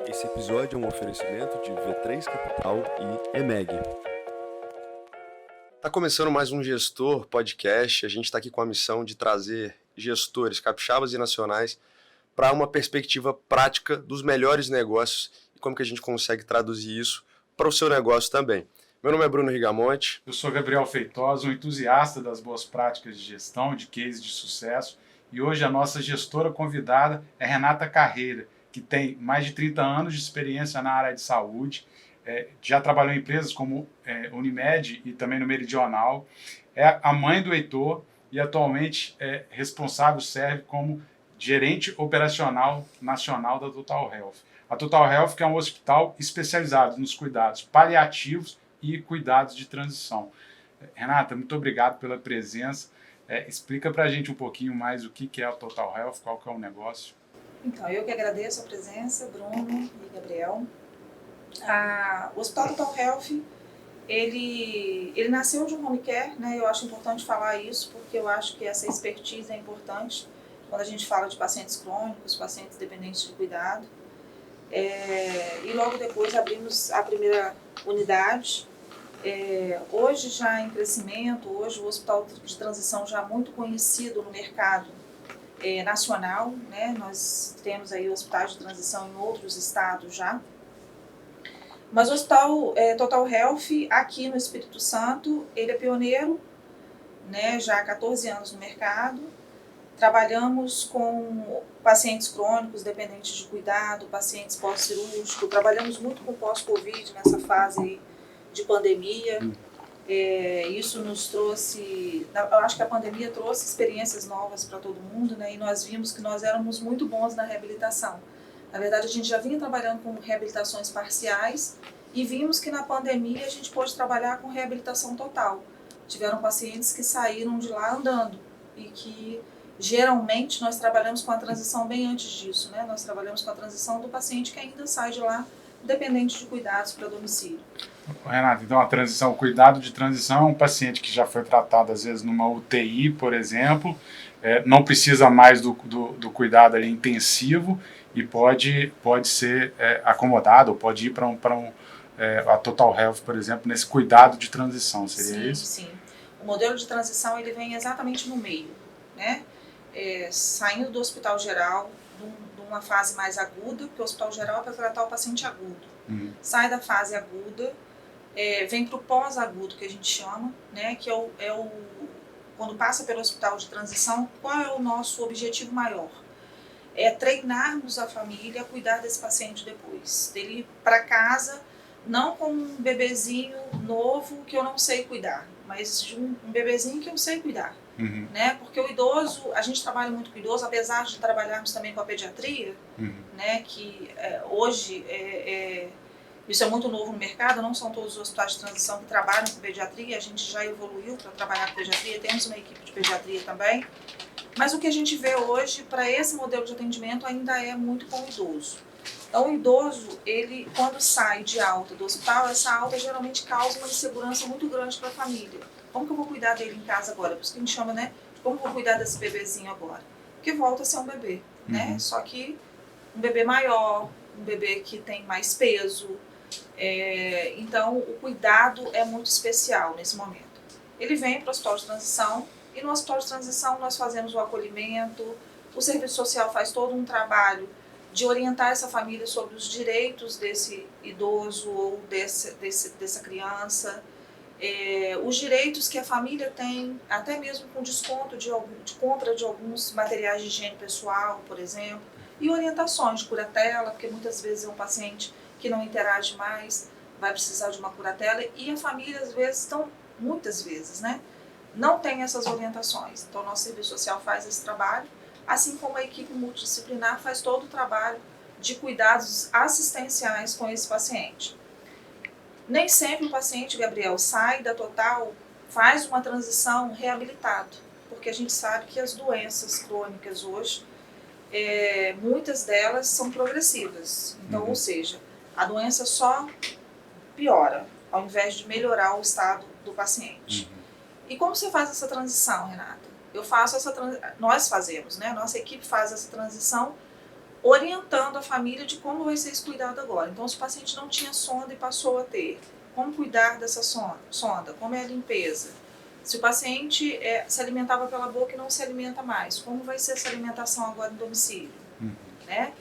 Esse episódio é um oferecimento de V3 Capital e EMEG. Tá começando mais um Gestor Podcast. A gente está aqui com a missão de trazer gestores capixabas e nacionais para uma perspectiva prática dos melhores negócios e como que a gente consegue traduzir isso para o seu negócio também. Meu nome é Bruno Rigamonte. Eu sou Gabriel Feitosa, um entusiasta das boas práticas de gestão, de cases de sucesso, e hoje a nossa gestora convidada é Renata Carreira, que tem mais de 30 anos de experiência na área de saúde, já trabalhou em empresas como Unimed e também no Meridional, é a mãe do Heitor e atualmente é responsável, serve como gerente operacional nacional da Total Health. A Total Health que é um hospital especializado nos cuidados paliativos e cuidados de transição. Renata, muito obrigado pela presença. Explica para a gente um pouquinho mais o que é a Total Health, qual que é o negócio. Então, eu que agradeço a presença, Bruno e Gabriel. O Hospital Total Health, ele nasceu de um home care, né? Eu acho importante falar isso, porque eu acho que essa expertise é importante quando a gente fala de pacientes crônicos, pacientes dependentes de cuidado. E logo depois abrimos a primeira unidade. Hoje já em crescimento, hoje o Hospital de Transição já muito conhecido no mercado nacional, né? Nós temos aí hospitais de transição em outros estados já. Mas o Hospital Total Health, aqui no Espírito Santo, ele é pioneiro, né? Já há 14 anos no mercado. Trabalhamos com pacientes crônicos, dependentes de cuidado, pacientes pós-cirúrgico. Trabalhamos muito com pós-Covid nessa fase aí de pandemia. Isso nos trouxe... Eu acho que a pandemia trouxe experiências novas para todo mundo, né? E nós vimos que nós éramos muito bons na reabilitação. Na verdade, a gente já vinha trabalhando com reabilitações parciais e vimos que na pandemia a gente pôde trabalhar com reabilitação total. Tiveram pacientes que saíram de lá andando e que... Geralmente, nós trabalhamos com a transição bem antes disso, né? Nós trabalhamos com a transição do paciente que ainda sai de lá dependente de cuidados para domicílio. Renato, então a transição, o cuidado de transição é um paciente que já foi tratado às vezes numa UTI, por exemplo, não precisa mais do cuidado ali intensivo e pode ser acomodado, ou pode ir para a Total Health, por exemplo, nesse cuidado de transição, seria isso? Sim. O modelo de transição ele vem exatamente no meio, né? Saindo do hospital geral, de uma fase mais aguda, porque o hospital geral é para tratar o paciente agudo. Sai da fase aguda, vem para o pós-agudo, que a gente chama, né, que quando passa pelo hospital de transição, qual é o nosso objetivo maior? É treinarmos a família a cuidar desse paciente depois, dele ir para casa, não com um bebezinho novo que eu não sei cuidar, mas de um bebezinho que eu sei cuidar. Né? Porque o idoso, a gente trabalha muito com o idoso, apesar de trabalharmos também com a pediatria, né? Que hoje isso é muito novo no mercado, não são todos os hospitais de transição que trabalham com pediatria, a gente já evoluiu para trabalhar com pediatria, temos uma equipe de pediatria também, mas o que a gente vê hoje para esse modelo de atendimento ainda é muito com o idoso. Então o idoso, ele quando sai de alta do hospital, essa alta geralmente causa uma insegurança muito grande para a família. Como que eu vou cuidar dele em casa agora? Por isso que a gente chama, né, de como eu vou cuidar desse bebezinho agora? Porque volta a ser um bebê, né? Só que um bebê maior, um bebê que tem mais peso. Então, o cuidado é muito especial nesse momento. Ele vem para o hospital de transição e no hospital de transição nós fazemos o acolhimento, o serviço social faz todo um trabalho de orientar essa família sobre os direitos desse idoso ou dessa criança, os direitos que a família tem, até mesmo com desconto de compra de alguns materiais de higiene pessoal, por exemplo, e orientações de curatela, porque muitas vezes é um paciente que não interage mais, vai precisar de uma curatela, e a família às vezes, muitas vezes, né, não tem essas orientações. Então, o nosso serviço social faz esse trabalho, assim como a equipe multidisciplinar faz todo o trabalho de cuidados assistenciais com esse paciente. Nem sempre o paciente, Gabriel, sai da Total, faz uma transição reabilitado, porque a gente sabe que as doenças crônicas hoje, muitas delas são progressivas. Então, ou seja, a doença só piora, ao invés de melhorar o estado do paciente. E como você faz essa transição, Renata? Nós fazemos, né? Nossa equipe faz essa transição orientando a família de como vai ser esse cuidado agora. Então, se o paciente não tinha sonda e passou a ter, como cuidar dessa sonda, como é a limpeza. Se o paciente se alimentava pela boca e não se alimenta mais, como vai ser essa alimentação agora no domicílio? Né?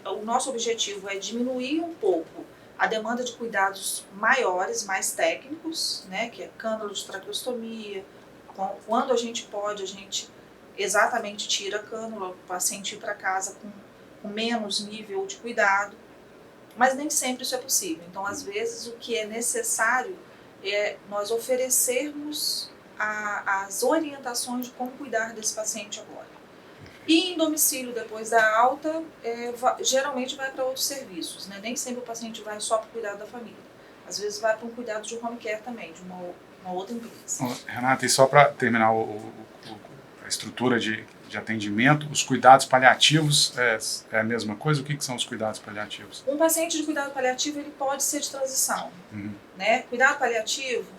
O nosso objetivo é diminuir um pouco a demanda de cuidados maiores, mais técnicos, né, que é cânula de traqueostomia. Quando a gente pode, a gente exatamente tira a cânula, o paciente ir para casa com menos nível de cuidado, mas nem sempre isso é possível. Então, às vezes, o que é necessário é nós oferecermos as orientações de como cuidar desse paciente agora. E em domicílio, depois da alta, geralmente vai para outros serviços, né? Nem sempre o paciente vai só para o cuidado da família. Às vezes vai para um cuidado de home care também, de uma outra empresa. Renata, e só para terminar a estrutura de atendimento, os cuidados paliativos é a mesma coisa? O que são os cuidados paliativos? Um paciente de cuidado paliativo ele pode ser de transição. Né? Cuidado paliativo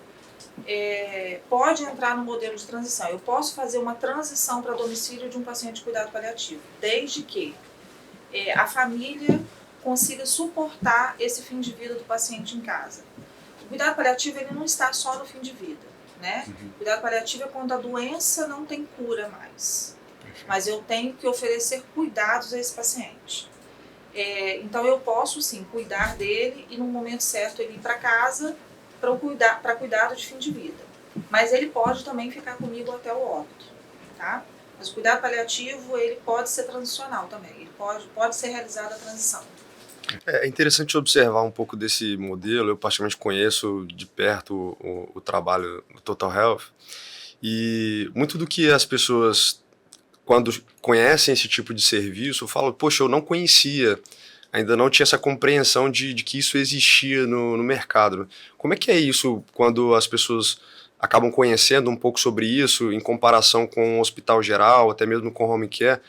pode entrar no modelo de transição. Eu posso fazer uma transição para domicílio de um paciente de cuidado paliativo, desde que a família consiga suportar esse fim de vida do paciente em casa. O cuidado paliativo ele não está só no fim de vida. Né? O cuidado paliativo é quando a doença não tem cura mais. Mas eu tenho que oferecer cuidados a esse paciente. Então eu posso sim cuidar dele e no momento certo ele ir para casa para cuidado de fim de vida. Mas ele pode também ficar comigo até o óbito. Tá? Mas o cuidado paliativo ele pode ser transicional também. Ele pode ser realizada a transição. É interessante observar um pouco desse modelo. Eu particularmente conheço de perto o trabalho do Total Health. E muito do que as pessoas, quando conhecem esse tipo de serviço, falam, poxa, eu não conhecia, ainda não tinha essa compreensão de que isso existia no mercado. Como é que é isso quando as pessoas acabam conhecendo um pouco sobre isso, em comparação com o hospital geral, até mesmo com home care?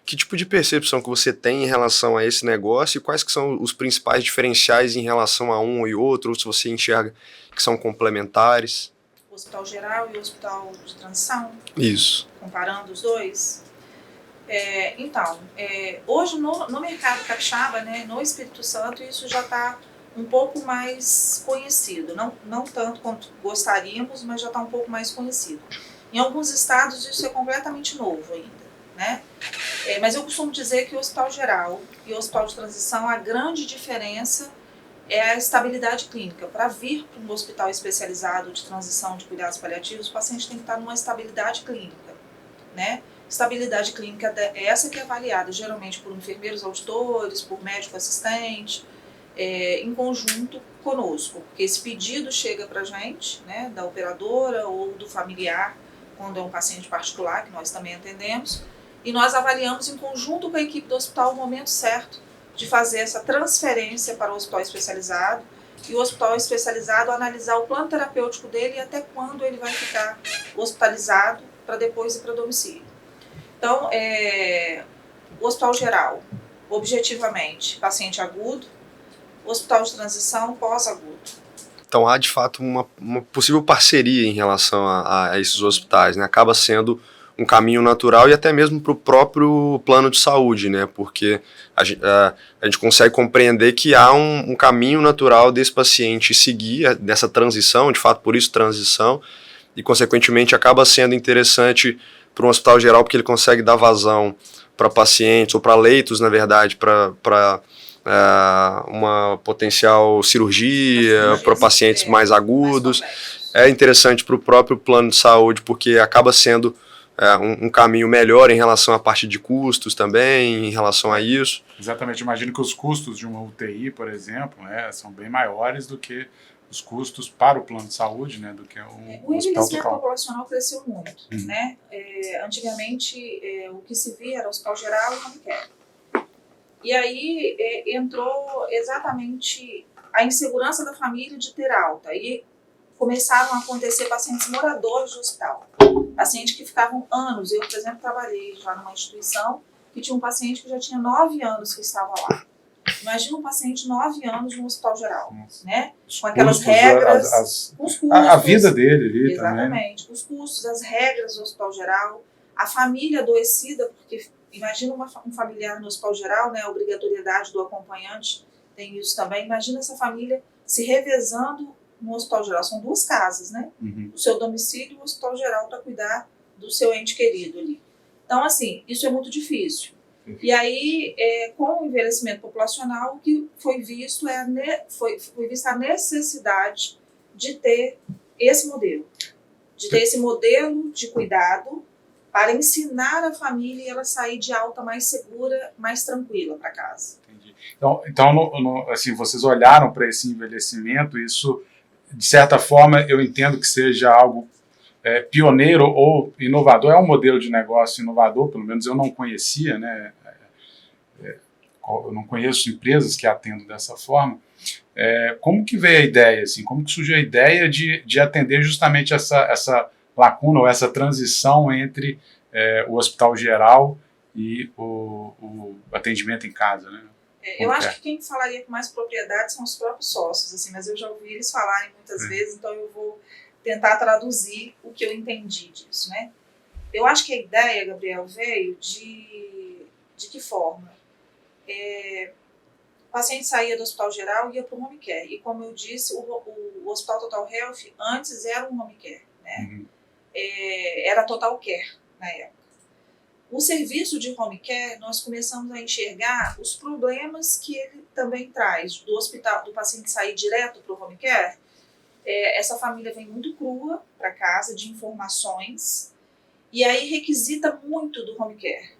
Que tipo de percepção que você tem em relação a esse negócio e quais que são os principais diferenciais em relação a um e outro, ou se você enxerga que são complementares? O hospital geral e o hospital de transição? Isso. Comparando os dois? Hoje no mercado capixaba, né, no Espírito Santo, isso já está um pouco mais conhecido. Não tanto quanto gostaríamos, mas já está um pouco mais conhecido. Em alguns estados isso é completamente novo ainda. Né? Mas eu costumo dizer que o hospital geral e o hospital de transição, a grande diferença é a estabilidade clínica. Para vir para um hospital especializado de transição de cuidados paliativos, o paciente tem que estar numa estabilidade clínica. Né? Estabilidade clínica é essa que é avaliada geralmente por enfermeiros auditores, por médico assistente, em conjunto conosco. Porque esse pedido chega para a gente, né, da operadora ou do familiar, quando é um paciente particular, que nós também atendemos, e nós avaliamos em conjunto com a equipe do hospital o momento certo de fazer essa transferência para o hospital especializado e o hospital especializado analisar o plano terapêutico dele e até quando ele vai ficar hospitalizado para depois ir para domicílio. Então, o hospital geral, objetivamente, paciente agudo, o hospital de transição, pós-agudo. Então há de fato uma possível parceria em relação a esses hospitais, né? Acaba sendo um caminho natural e até mesmo para o próprio plano de saúde, né? Porque a gente consegue compreender que há um caminho natural desse paciente seguir nessa transição, de fato por isso transição, e consequentemente acaba sendo interessante para um hospital geral porque ele consegue dar vazão para pacientes ou para leitos, na verdade, para uma potencial cirurgia para pacientes mais agudos. É interessante para o próprio plano de saúde porque acaba sendo um caminho melhor em relação à parte de custos também, em relação a isso. Exatamente, imagino que os custos de uma UTI, por exemplo, são bem maiores do que os custos para o plano de saúde, né, do que o envelhecimento populacional cresceu muito. Né? Antigamente, o que se via era o hospital geral e home care. E aí entrou exatamente a insegurança da família de ter alta. E começaram a acontecer pacientes moradores do hospital. Pacientes que ficavam anos. Eu, por exemplo, trabalhei já numa instituição que tinha um paciente que já tinha 9 anos que estava lá. Imagina um paciente de 9 anos no hospital geral. Né? Com aquelas regras, os custos. A vida dele ali exatamente, também. Os custos, as regras do hospital geral. A família adoecida, porque imagina um familiar no hospital geral, né, a obrigatoriedade do acompanhante, tem isso também. Imagina essa família se revezando no hospital geral. São 2 casas, né? O seu domicílio e o hospital geral para cuidar do seu ente querido ali. Então, assim, isso é muito difícil. E aí, com o envelhecimento populacional, o que foi visto foi vista a necessidade de ter esse modelo. De ter esse modelo de cuidado para ensinar a família e ela sair de alta mais segura, mais tranquila para casa. Entendi. Então assim, vocês olharam para esse envelhecimento, isso, de certa forma, eu entendo que seja algo pioneiro ou inovador, é um modelo de negócio inovador, pelo menos eu não conhecia, né? Eu não conheço empresas que atendam dessa forma. Como que veio a ideia, assim, como que surgiu a ideia de atender justamente essa lacuna ou essa transição entre o hospital geral e o atendimento em casa, né? Eu acho que quem falaria com mais propriedade são os próprios sócios, assim, mas eu já ouvi eles falarem muitas vezes, então eu vou tentar traduzir o que eu entendi disso, né? Eu acho que a ideia, Gabriel, veio de que forma? O paciente saía do hospital geral e ia para o home care. E como eu disse, o Hospital Total Health antes era um home care, né? Era Total Care na época. O serviço de home care, nós começamos a enxergar os problemas que ele também traz. Do paciente sair direto para o home care, essa família vem muito crua para casa de informações e aí requisita muito do home care.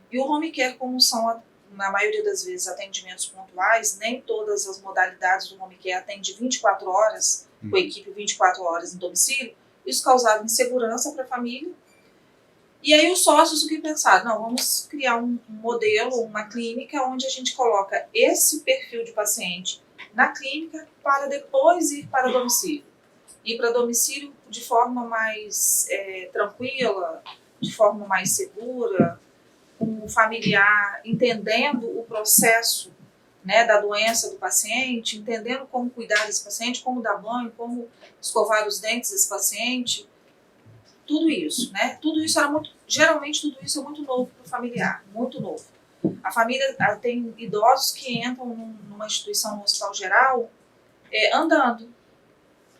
E o home care, como são, na maioria das vezes, atendimentos pontuais, nem todas as modalidades do home care atende 24 horas, com a equipe 24 horas em domicílio, isso causava insegurança para a família. E aí os sócios o que pensaram? Não, vamos criar um modelo, uma clínica onde a gente coloca esse perfil de paciente na clínica para depois ir para domicílio. Ir para domicílio de forma mais tranquila, de forma mais segura, com o familiar entendendo o processo, né, da doença do paciente, entendendo como cuidar desse paciente, como dar banho, como escovar os dentes desse paciente. Tudo isso, né? Tudo isso geralmente tudo isso é muito novo para o familiar, muito novo. A família tem idosos que entram numa instituição, no hospital geral, andando,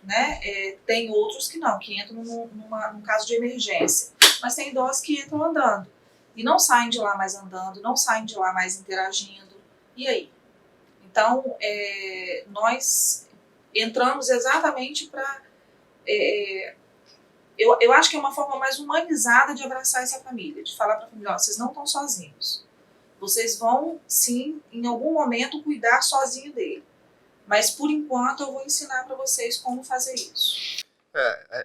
né? Tem outros que não, que entram num caso de emergência. Mas tem idosos que entram andando e não saem de lá mais andando, não saem de lá mais interagindo. E aí? Então, nós entramos exatamente para... Eu acho que é uma forma mais humanizada de abraçar essa família, de falar para a família, vocês não estão sozinhos. Vocês vão, sim, em algum momento, cuidar sozinho dele. Mas, por enquanto, eu vou ensinar para vocês como fazer isso.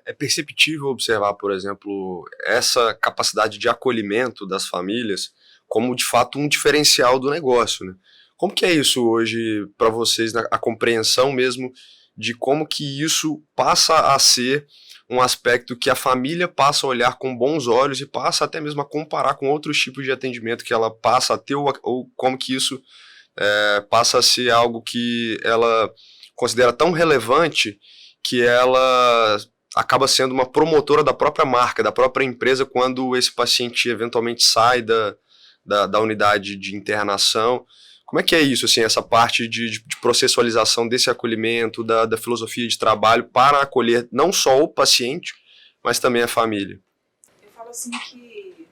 É perceptível observar, por exemplo, essa capacidade de acolhimento das famílias como, de fato, um diferencial do negócio, né? Como que é isso hoje para vocês, a compreensão mesmo de como que isso passa a ser um aspecto que a família passa a olhar com bons olhos e passa até mesmo a comparar com outros tipos de atendimento que ela passa a ter, ou como que isso passa a ser algo que ela considera tão relevante que ela acaba sendo uma promotora da própria marca, da própria empresa, quando esse paciente eventualmente sai da unidade de internação. Como é que é isso, assim, essa parte de processualização desse acolhimento, da filosofia de trabalho para acolher não só o paciente, mas também a família? Eu falo assim que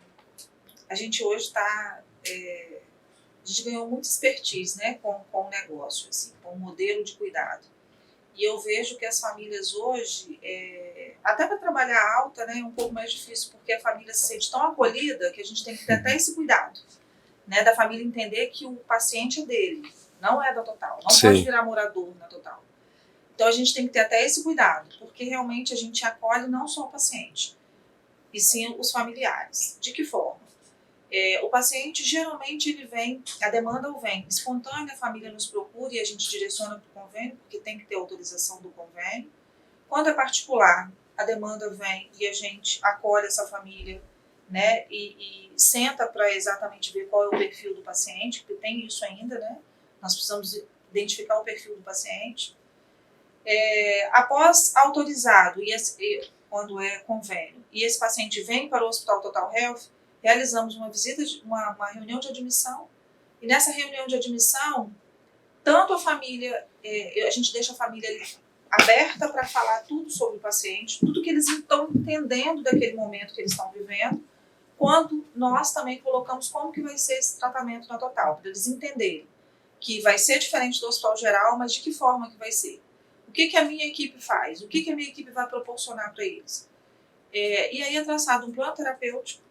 a gente hoje está... a gente ganhou muita expertise, né, com o negócio, assim, com o modelo de cuidado. E eu vejo que as famílias hoje, até para trabalhar alta, né, é um pouco mais difícil, porque a família se sente tão acolhida que a gente tem que ter até esse cuidado, né, da família entender que o paciente é dele, não é da Total, não pode virar morador na Total. Então a gente tem que ter até esse cuidado, porque realmente a gente acolhe não só o paciente, e sim os familiares. De que forma? O paciente, geralmente, ele vem, a demanda vem espontânea, a família nos procura e a gente direciona para o convênio, porque tem que ter autorização do convênio. Quando é particular, a demanda vem e a gente acolhe essa família, né, e senta para exatamente ver qual é o perfil do paciente, porque tem isso ainda, né? Nós precisamos identificar o perfil do paciente. Após autorizado, quando é convênio, e esse paciente vem para o Hospital Total Health, realizamos uma visita, uma reunião de admissão, e nessa reunião de admissão, tanto a família, a gente deixa a família ali aberta para falar tudo sobre o paciente, tudo que eles estão entendendo daquele momento que eles estão vivendo, quanto nós também colocamos como que vai ser esse tratamento na total, para eles entenderem que vai ser diferente do hospital geral, mas de que forma que vai ser. O que a minha equipe faz? O que a minha equipe vai proporcionar para eles? E aí é traçado um plano terapêutico,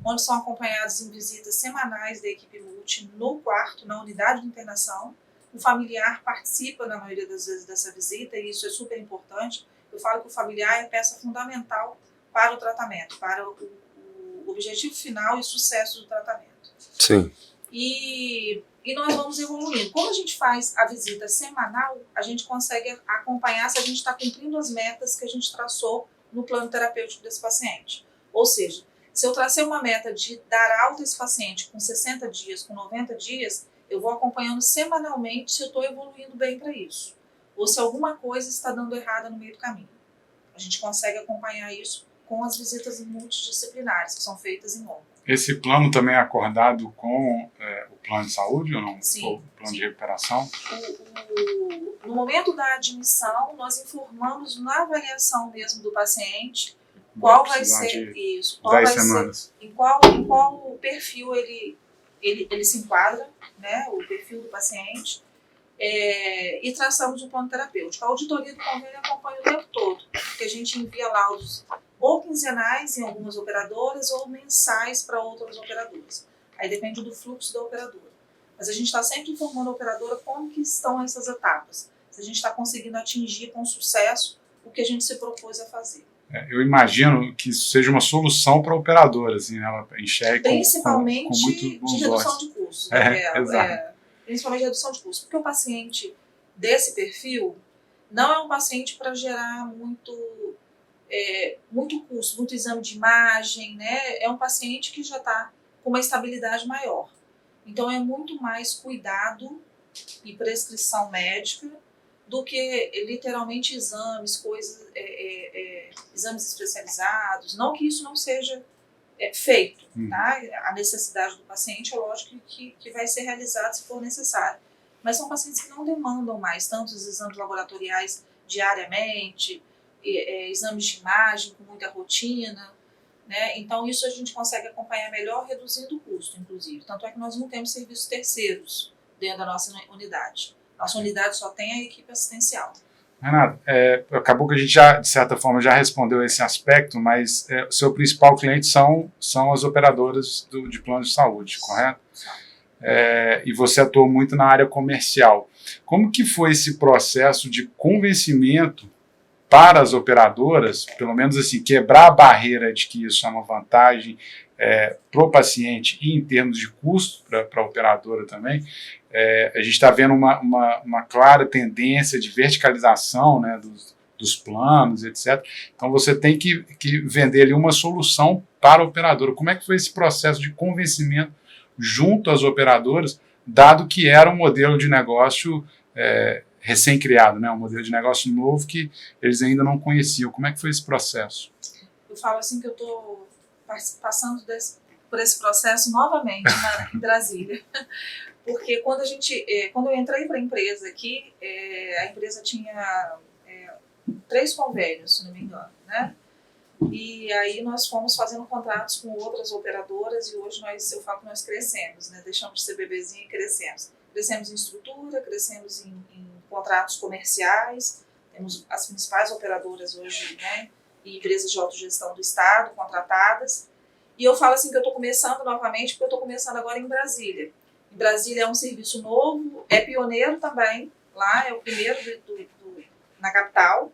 onde são acompanhados em visitas semanais da equipe multi no quarto, na unidade de internação. O familiar participa, na maioria das vezes, dessa visita, e isso é super importante. Eu falo que o familiar é peça fundamental para o tratamento, para o objetivo final e sucesso do tratamento. Sim. E nós vamos evoluindo. Como a gente faz a visita semanal, a gente consegue acompanhar se a gente está cumprindo as metas que a gente traçou no plano terapêutico desse paciente. Ou seja, se eu tracei uma meta de dar alta a esse paciente com 60 dias, com 90 dias, eu vou acompanhando semanalmente se eu estou evoluindo bem para isso. Ou se alguma coisa está dando errada no meio do caminho. A gente consegue acompanhar isso com as visitas multidisciplinares que são feitas em ONG. Esse plano também é acordado com o plano de saúde ou não? Sim, o plano de recuperação? No momento da admissão, nós informamos na avaliação mesmo do paciente qual vai ser isso, qual 10 vai semanas. ser, em qual perfil ele se enquadra, né, o perfil do paciente, e traçamos o plano terapêutico. A auditoria do convênio acompanha o tempo todo, porque a gente envia laudos ou quinzenais em algumas operadoras ou mensais para outras operadoras. Aí depende do fluxo da operadora. Mas a gente está sempre informando a operadora como que estão essas etapas, se a gente está conseguindo atingir com sucesso o que a gente se propôs a fazer. Eu imagino que isso seja uma solução para a operadora, assim, né? Ela enxerga principalmente com muito bons de redução olhos. de custos. Exato. Principalmente de redução de custos. Porque o paciente desse perfil não é um paciente para gerar muito custo, muito exame de imagem, né? É um paciente que já está com uma estabilidade maior. Então, é muito mais cuidado e prescrição médica do que literalmente exames, coisas, exames especializados. Não que isso não seja feito, tá? A necessidade do paciente é lógico que vai ser realizado se for necessário. Mas são pacientes que não demandam mais tantos exames laboratoriais diariamente, exames de imagem com muita rotina, né? Então isso a gente consegue acompanhar melhor, reduzindo o custo, inclusive. Tanto é que nós não temos serviços terceiros dentro da nossa unidade. Nossa unidade só tem a equipe assistencial. Renato, acabou que a gente já, de certa forma, já respondeu esse aspecto, mas o seu principal cliente são as operadoras de plano de saúde, correto? E você atuou muito na área comercial. Como que foi esse processo de convencimento para as operadoras, pelo menos assim, quebrar a barreira de que isso é uma vantagem para o paciente e em termos de custo para a operadora também? A gente está vendo uma clara tendência de verticalização, né, dos planos, etc. Então você tem que vender ali uma solução para a operadora. Como é que foi esse processo de convencimento junto às operadoras, dado que era um modelo de negócio recém-criado, né, um modelo de negócio novo que eles ainda não conheciam? Como é que foi esse processo? Eu falo assim que eu estou passando por esse processo novamente em Brasília. Porque quando eu entrei para a empresa aqui, a empresa tinha 3 convênios, se não me engano, né? E aí nós fomos fazendo contratos com outras operadoras e hoje eu falo que nós crescemos, né? Deixamos de ser bebezinho e crescemos. Crescemos em estrutura, crescemos em contratos comerciais, temos as principais operadoras hoje, né? E empresas de autogestão do Estado contratadas. E eu falo assim que eu estou começando novamente, porque eu estou começando agora em Brasília. Em Brasília é um serviço novo, é pioneiro também, lá é o primeiro na capital,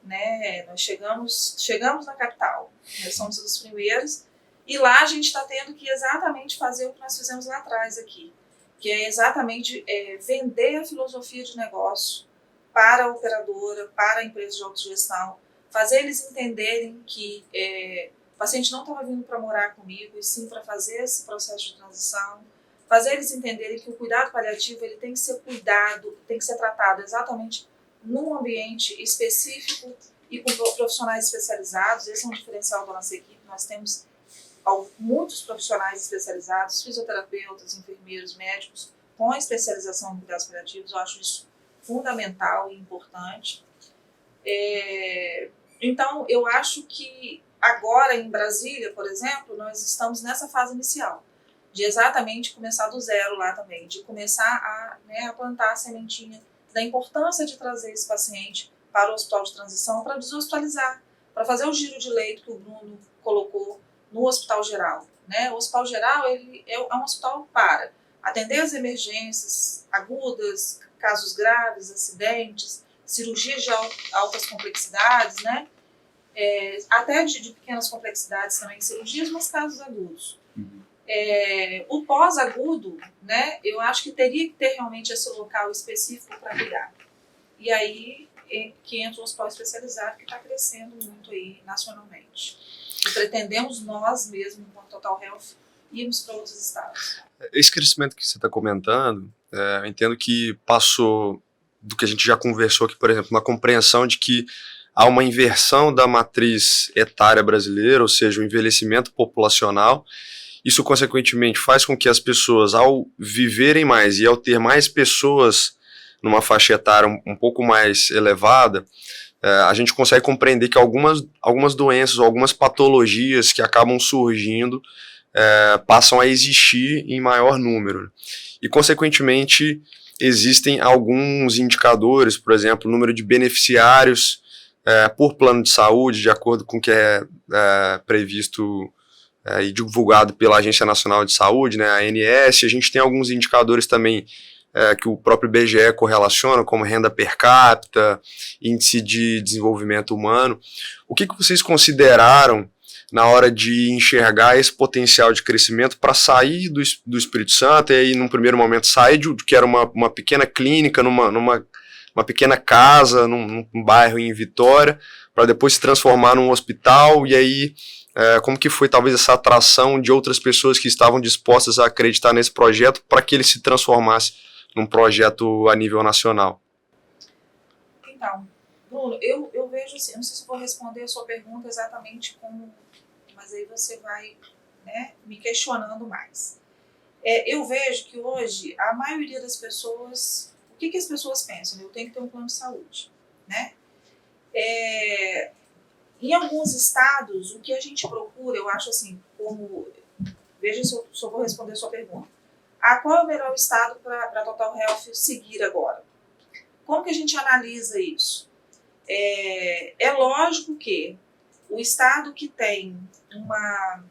né? Nós chegamos na capital, nós somos os primeiros, e lá a gente está tendo que exatamente fazer o que nós fizemos lá atrás aqui, que é exatamente vender a filosofia de negócio para a operadora, para a empresa de autogestão, fazer eles entenderem que o paciente não estava vindo para morar comigo, e sim para fazer esse processo de transição, fazer eles entenderem que o cuidado paliativo ele tem que ser tem que ser tratado exatamente num ambiente específico e com profissionais especializados. Esse é um diferencial da nossa equipe. Nós temos muitos profissionais especializados, fisioterapeutas, enfermeiros, médicos, com a especialização em cuidados paliativos. Eu acho isso fundamental e importante. Então, eu acho que agora em Brasília, por exemplo, nós estamos nessa fase inicial, de exatamente começar do zero lá também, de começar a plantar a sementinha da importância de trazer esse paciente para o hospital de transição para deshospitalizar, para fazer o giro de leito que o Bruno colocou no hospital geral. Né? O hospital geral ele é um hospital para atender as emergências agudas, casos graves, acidentes, cirurgias de altas complexidades, né? Até de pequenas complexidades também, cirurgias, mas casos agudos. O pós-agudo, né, eu acho que teria que ter realmente esse local específico para cuidar. E aí que entra o hospital especializado, que está crescendo muito aí nacionalmente. E pretendemos nós mesmos, enquanto Total Health, irmos para outros estados. Esse crescimento que você está comentando, eu entendo que passou do que a gente já conversou aqui, por exemplo, uma compreensão de que há uma inversão da matriz etária brasileira, ou seja, o envelhecimento populacional. Isso, consequentemente, faz com que as pessoas, ao viverem mais e ao ter mais pessoas numa faixa etária um pouco mais elevada, a gente consegue compreender que algumas doenças ou algumas patologias que acabam surgindo passam a existir em maior número. E, consequentemente, existem alguns indicadores, por exemplo, o número de beneficiários por plano de saúde, de acordo com o que é previsto e divulgado pela Agência Nacional de Saúde, né, a ANS. A gente tem alguns indicadores também que o próprio IBGE correlaciona, como renda per capita, índice de desenvolvimento humano. O que vocês consideraram na hora de enxergar esse potencial de crescimento para sair do Espírito Santo e aí, num primeiro momento, sair do que era uma pequena clínica, numa pequena casa, num bairro em Vitória, para depois se transformar num hospital, e aí como que foi talvez essa atração de outras pessoas que estavam dispostas a acreditar nesse projeto para que ele se transformasse num projeto a nível nacional? Então, Bruno, eu vejo assim, não sei se eu vou responder a sua pergunta exatamente como, mas aí você vai, né, me questionando mais. Eu vejo que hoje a maioria das pessoas, o que as pessoas pensam? Eu tenho que ter um plano de saúde, né? Em alguns estados, o que a gente procura, eu acho assim, veja se eu vou responder a sua pergunta. Qual é o melhor estado para Total Health seguir agora? Como que a gente analisa isso? É lógico que o estado que tem uma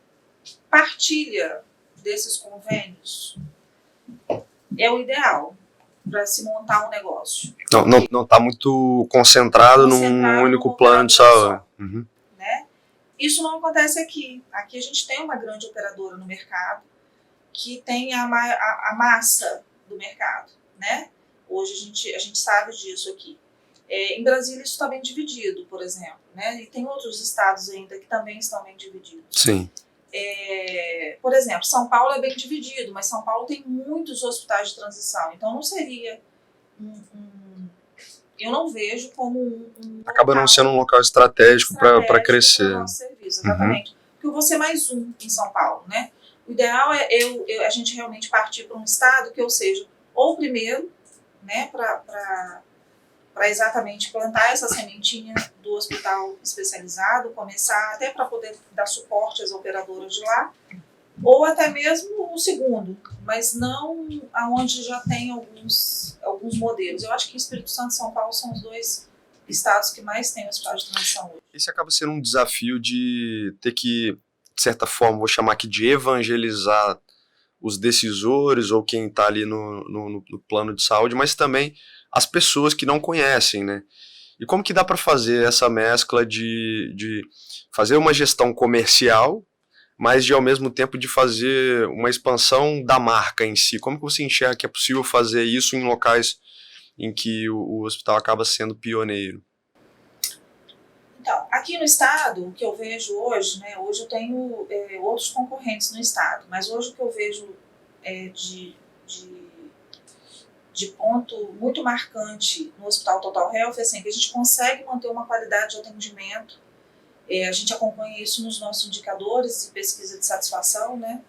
partilha desses convênios é o ideal para se montar um negócio. Não está muito concentrado num único plano de saúde. Uhum. Né? Isso não acontece aqui. Aqui a gente tem uma grande operadora no mercado que tem a massa do mercado. Né? Hoje a gente sabe disso aqui. Em Brasília isso está bem dividido, por exemplo. Né? E tem outros estados ainda que também estão bem divididos. Sim. Por exemplo, São Paulo é bem dividido, mas São Paulo tem muitos hospitais de transição. Então não seria eu não vejo como acaba não sendo um local estratégico para crescer. Para o nosso serviço, exatamente. Porque eu vou ser mais em São Paulo, né? O ideal é a gente realmente partir para um estado que eu seja ou primeiro, né, para exatamente plantar essa sementinha do hospital especializado, começar até para poder dar suporte às operadoras de lá, ou até mesmo o segundo, mas não aonde já tem alguns modelos. Eu acho que Espírito Santo e São Paulo são os dois estados que mais têm hospital de transição hoje. Esse acaba sendo um desafio de ter que, de certa forma, vou chamar aqui de evangelizar os decisores ou quem está ali no plano de saúde, mas também as pessoas que não conhecem, né? E como que dá para fazer essa mescla de fazer uma gestão comercial, mas de, ao mesmo tempo, de fazer uma expansão da marca em si? Como que você enxerga que é possível fazer isso em locais em que o hospital acaba sendo pioneiro? Então, aqui no estado, o que eu vejo hoje, né, hoje eu tenho outros concorrentes no estado, mas hoje o que eu vejo de ponto muito marcante no Hospital Total Health é assim, que a gente consegue manter uma qualidade de atendimento A gente acompanha isso nos nossos indicadores de pesquisa de satisfação, né?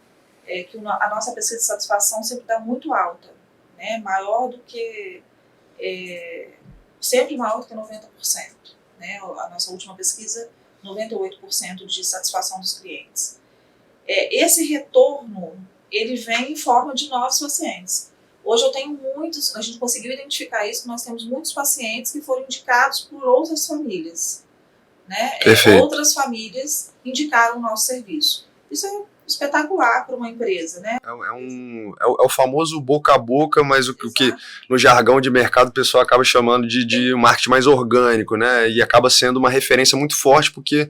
Que a nossa pesquisa de satisfação sempre está muito alta, né? Maior do que, sempre maior do que 90%. Né? A nossa última pesquisa, 98% de satisfação dos clientes. Esse retorno, ele vem em forma de novos pacientes. Hoje eu tenho muitos, a gente conseguiu identificar isso, nós temos muitos pacientes que foram indicados por outras famílias. Né? Outras famílias indicaram o nosso serviço. Isso é espetacular para uma empresa, né? É o famoso boca a boca, mas o que no jargão de mercado o pessoal acaba chamando de marketing mais orgânico, né? E acaba sendo uma referência muito forte porque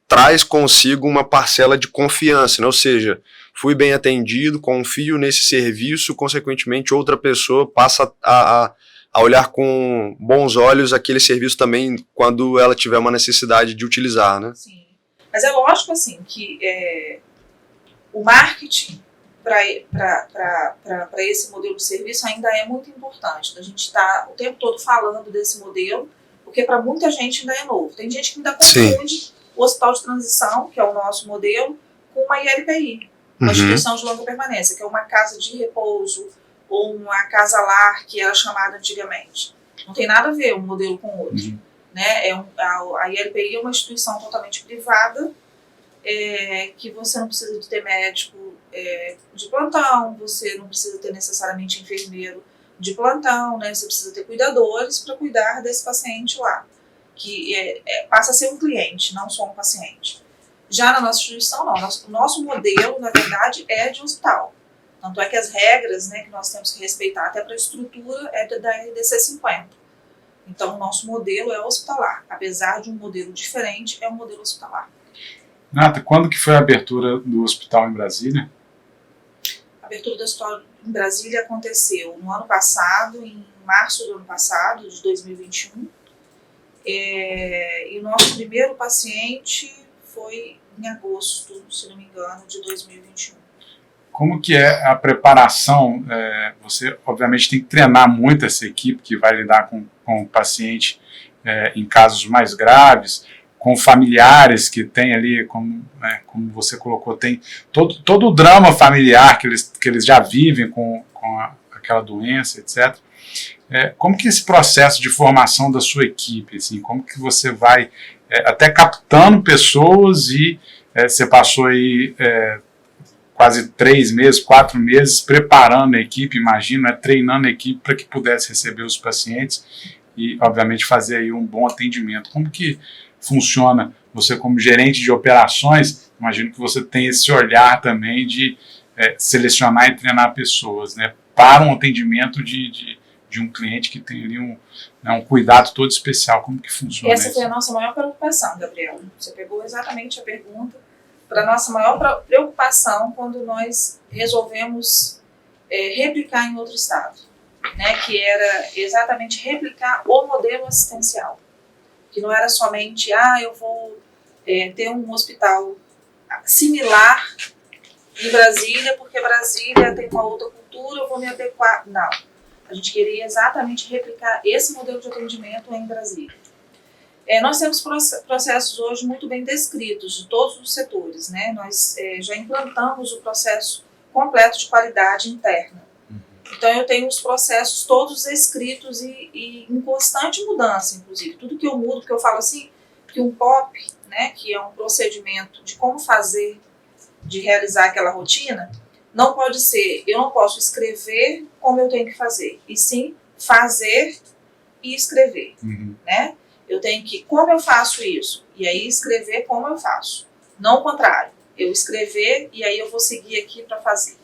traz consigo uma parcela de confiança, né? Ou seja, fui bem atendido, confio nesse serviço, consequentemente outra pessoa passa a olhar com bons olhos aquele serviço também quando ela tiver uma necessidade de utilizar, né? Sim. Mas é lógico, assim, que o marketing para esse modelo de serviço ainda é muito importante. A gente está o tempo todo falando desse modelo, porque para muita gente ainda é novo. Tem gente que ainda confunde o hospital de transição, que é o nosso modelo, com uma ILPI, uma instituição de longa permanência, que é uma casa de repouso, ou uma casa-lar, que era chamada antigamente. Não tem nada a ver um modelo com o outro. Né? A ILPI é uma instituição totalmente privada, que você não precisa de ter médico de plantão, você não precisa ter necessariamente enfermeiro de plantão, né? Você precisa ter cuidadores para cuidar desse paciente lá, que passa a ser um cliente, não só um paciente. Já na nossa instituição, não. O nosso modelo, na verdade, é de hospital. Tanto é que as regras, né, que nós temos que respeitar até para a estrutura é da RDC 50. Então, o nosso modelo é hospitalar. Apesar de um modelo diferente, é um modelo hospitalar. Renata, quando que foi a abertura do hospital em Brasília? A abertura do hospital em Brasília aconteceu no ano passado, em março do ano passado, de 2021. E o nosso primeiro paciente foi em agosto, se não me engano, de 2021. Como que é a preparação? Você, obviamente, tem que treinar muito essa equipe que vai lidar com o paciente em casos mais graves, com familiares que tem ali, como você colocou, tem todo o drama familiar que eles já vivem com aquela doença, etc. Como que esse processo de formação da sua equipe, assim, como que você vai até captando pessoas e você passou aí quase 3 meses, 4 meses preparando a equipe, imagino, treinando a equipe para que pudesse receber os pacientes e, obviamente, fazer aí um bom atendimento. Como que funciona você como gerente de operações? Imagino que você tem esse olhar também de selecionar e treinar pessoas, né, para um atendimento de um cliente que tem ali um cuidado todo especial. Como que funciona isso? Essa foi a nossa maior preocupação, Gabriel. Você pegou exatamente a pergunta. Para a nossa maior preocupação quando nós resolvemos replicar em outro estado, né, que era exatamente replicar o modelo assistencial, que não era somente, eu vou ter um hospital similar em Brasília, porque Brasília tem uma outra cultura, eu vou me adequar. Não, a gente queria exatamente replicar esse modelo de atendimento em Brasília. Nós temos processos hoje muito bem descritos de todos os setores, né? Nós já implantamos o processo completo de qualidade interna. Então eu tenho os processos todos escritos e em constante mudança, inclusive. Tudo que eu mudo, porque eu falo assim, que um POP, né, que é um procedimento de como fazer, de realizar aquela rotina, não pode ser, eu não posso escrever como eu tenho que fazer, e sim fazer e escrever, né? Eu tenho que, como eu faço isso? E aí escrever como eu faço. Não o contrário. Eu escrever e aí eu vou seguir aqui para fazer.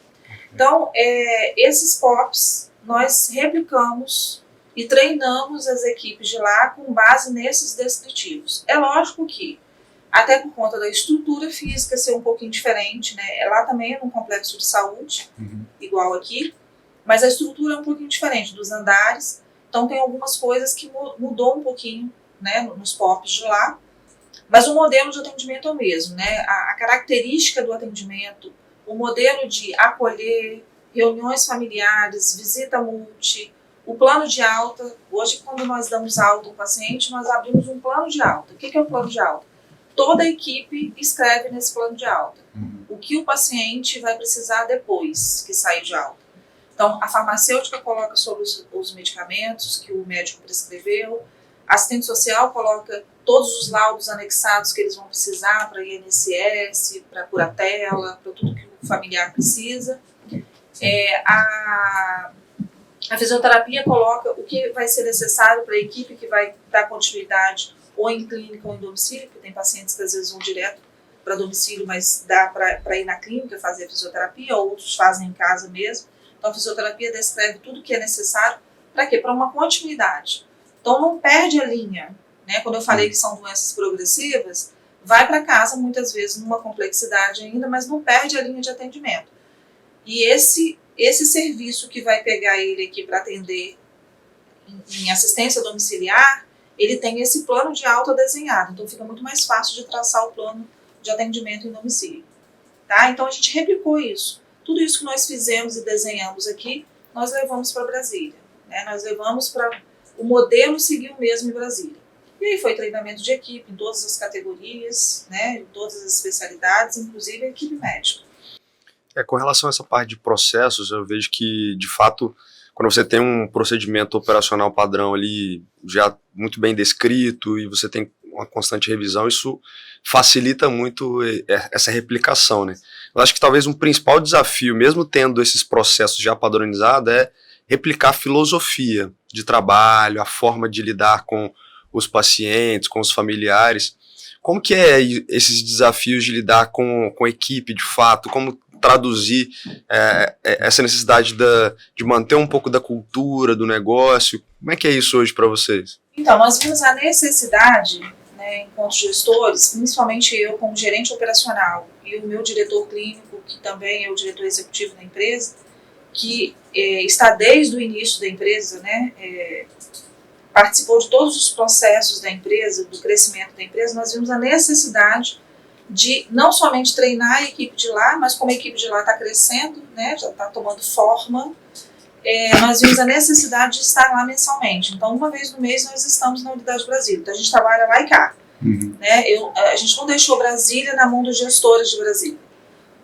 Então, esses POPs nós replicamos e treinamos as equipes de lá com base nesses descritivos. É lógico que, até por conta da estrutura física ser um pouquinho diferente, né? Lá também é num complexo de saúde, igual aqui, mas a estrutura é um pouquinho diferente dos andares. Então, tem algumas coisas que mudou um pouquinho, né, nos POPs de lá, mas o modelo de atendimento é o mesmo, né? A característica do atendimento, o modelo de acolher, reuniões familiares, visita multi, o plano de alta. Hoje, quando nós damos alta ao paciente, nós abrimos um plano de alta. O que é o plano de alta? toda a equipe escreve nesse plano de alta. O que o paciente vai precisar depois que sair de alta. Então, a farmacêutica coloca sobre os medicamentos que o médico prescreveu, a assistente social coloca todos os laudos anexados que eles vão precisar para INSS, para curatela, para tudo que o familiar precisa. A fisioterapia coloca o que vai ser necessário para a equipe que vai dar continuidade ou em clínica ou em domicílio, porque tem pacientes que às vezes vão direto para domicílio, mas dá para ir na clínica fazer a fisioterapia, ou outros fazem em casa mesmo. Então a fisioterapia descreve tudo o que é necessário. Para quê? Para uma continuidade. Então não perde a linha. Né? Quando eu falei que são doenças progressivas, vai para casa muitas vezes numa complexidade ainda, mas não perde a linha de atendimento. E esse serviço que vai pegar ele aqui para atender em assistência domiciliar, ele tem esse plano de alta desenhado, então fica muito mais fácil de traçar o plano de atendimento em domicílio. Tá? Então a gente replicou isso. Tudo isso que nós fizemos e desenhamos aqui, nós levamos para Brasília. Né? Nós levamos para o modelo seguir o mesmo em Brasília. E aí foi treinamento de equipe em todas as categorias, né? Em todas as especialidades, inclusive a equipe médica. Com relação a essa parte de processos, eu vejo que, de fato, quando você tem um procedimento operacional padrão ali já muito bem descrito e você tem uma constante revisão, isso facilita muito essa replicação, né? Eu acho que talvez um principal desafio, mesmo tendo esses processos já padronizados, é replicar a filosofia de trabalho, a forma de lidar com os pacientes, com os familiares. Como que é esses desafios de lidar com a equipe, de fato? Como traduzir essa necessidade de manter um pouco da cultura do negócio? Como é que é isso hoje para vocês? Então, nós vimos a necessidade, né, enquanto gestores, principalmente eu como gerente operacional e o meu diretor clínico, que também é o diretor executivo da empresa, que está desde o início da empresa, né, participou de todos os processos da empresa, do crescimento da empresa. Nós vimos a necessidade de não somente treinar a equipe de lá, mas como a equipe de lá está crescendo, né, já está tomando forma, nós vimos a necessidade de estar lá mensalmente. Então, uma vez no mês, nós estamos na Unidade Brasília. Então, a gente trabalha lá e cá. Né? A gente não deixou Brasília na mão dos gestores de Brasília.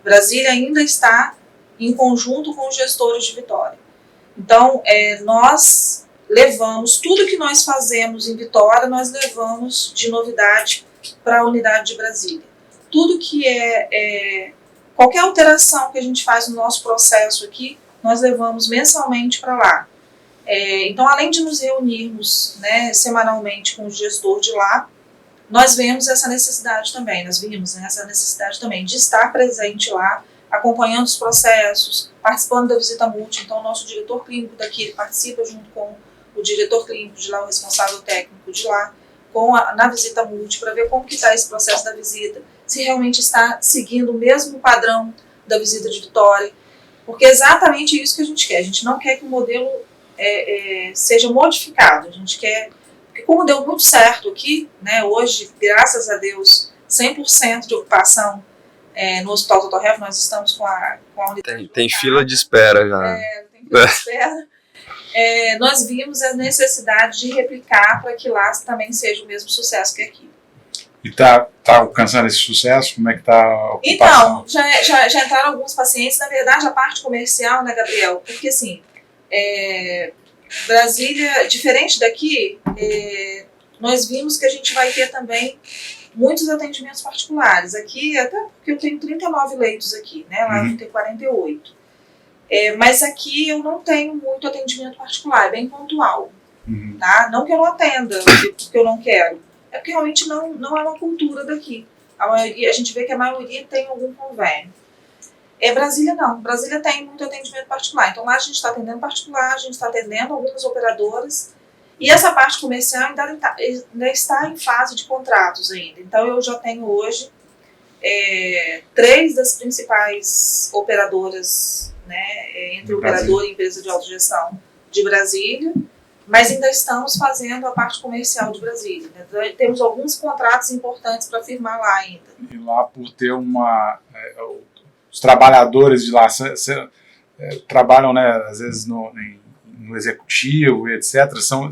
Brasília ainda está em conjunto com os gestores de Vitória. Então, nós levamos tudo que nós fazemos em Vitória, nós levamos de novidade para a Unidade de Brasília. Tudo que qualquer alteração que a gente faz no nosso processo aqui, nós levamos mensalmente para lá. Então, além de nos reunirmos, né, semanalmente com o gestor de lá, nós vimos essa necessidade também, de estar presente lá, acompanhando os processos, participando da visita multi. Então, o nosso diretor clínico daqui, ele participa junto com o diretor clínico de lá, o responsável técnico de lá, na visita multi, para ver como que está esse processo da visita, se realmente está seguindo o mesmo padrão da visita de Vitória, porque é exatamente isso que a gente quer. A gente não quer que o modelo seja modificado, a gente quer, porque como deu muito certo aqui, né, hoje, graças a Deus, 100% de ocupação no Hospital Total Health, nós estamos com a unidade. Tem fila de espera já. Tem fila de espera. Nós vimos a necessidade de replicar para que lá também seja o mesmo sucesso que aqui. E tá alcançando esse sucesso? Como é que está a ocupação? Então, já entraram alguns pacientes, na verdade a parte comercial, né, Gabriel? Porque assim, Brasília, diferente daqui, nós vimos que a gente vai ter também muitos atendimentos particulares. Aqui, até porque eu tenho 39 leitos aqui, né? Lá eu tenho 48. Mas aqui eu não tenho muito atendimento particular, é bem pontual. Tá? Não que eu não atenda, porque eu não quero. É porque realmente não é uma cultura daqui. A gente vê que a maioria tem algum convênio. Brasília não. Brasília tem muito atendimento particular. Então lá a gente está atendendo particular, a gente está atendendo algumas operadoras. E essa parte comercial ainda está em fase de contratos ainda. Então eu já tenho hoje 3 das principais operadoras, né, entre operador e empresa de autogestão de Brasília, mas ainda estamos fazendo a parte comercial de Brasília. Né? Então, temos alguns contratos importantes para firmar lá ainda. E lá, por ter os trabalhadores de lá trabalham, né, às vezes no executivo, etc., são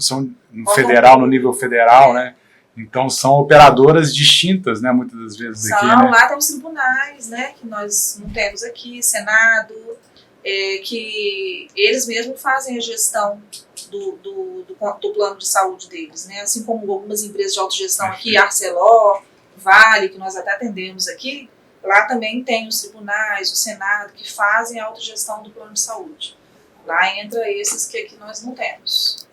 no federal, no nível federal, né? Então são operadoras distintas, né, muitas das vezes aqui, né? Lá temos tribunais, né, que nós não temos aqui, Senado, que eles mesmos fazem a gestão do plano de saúde deles, né? Assim como algumas empresas de autogestão aqui, Arcelor, Vale, que nós até atendemos aqui, lá também tem os tribunais, o Senado, que fazem a autogestão do plano de saúde. Lá entra esses que aqui nós não temos.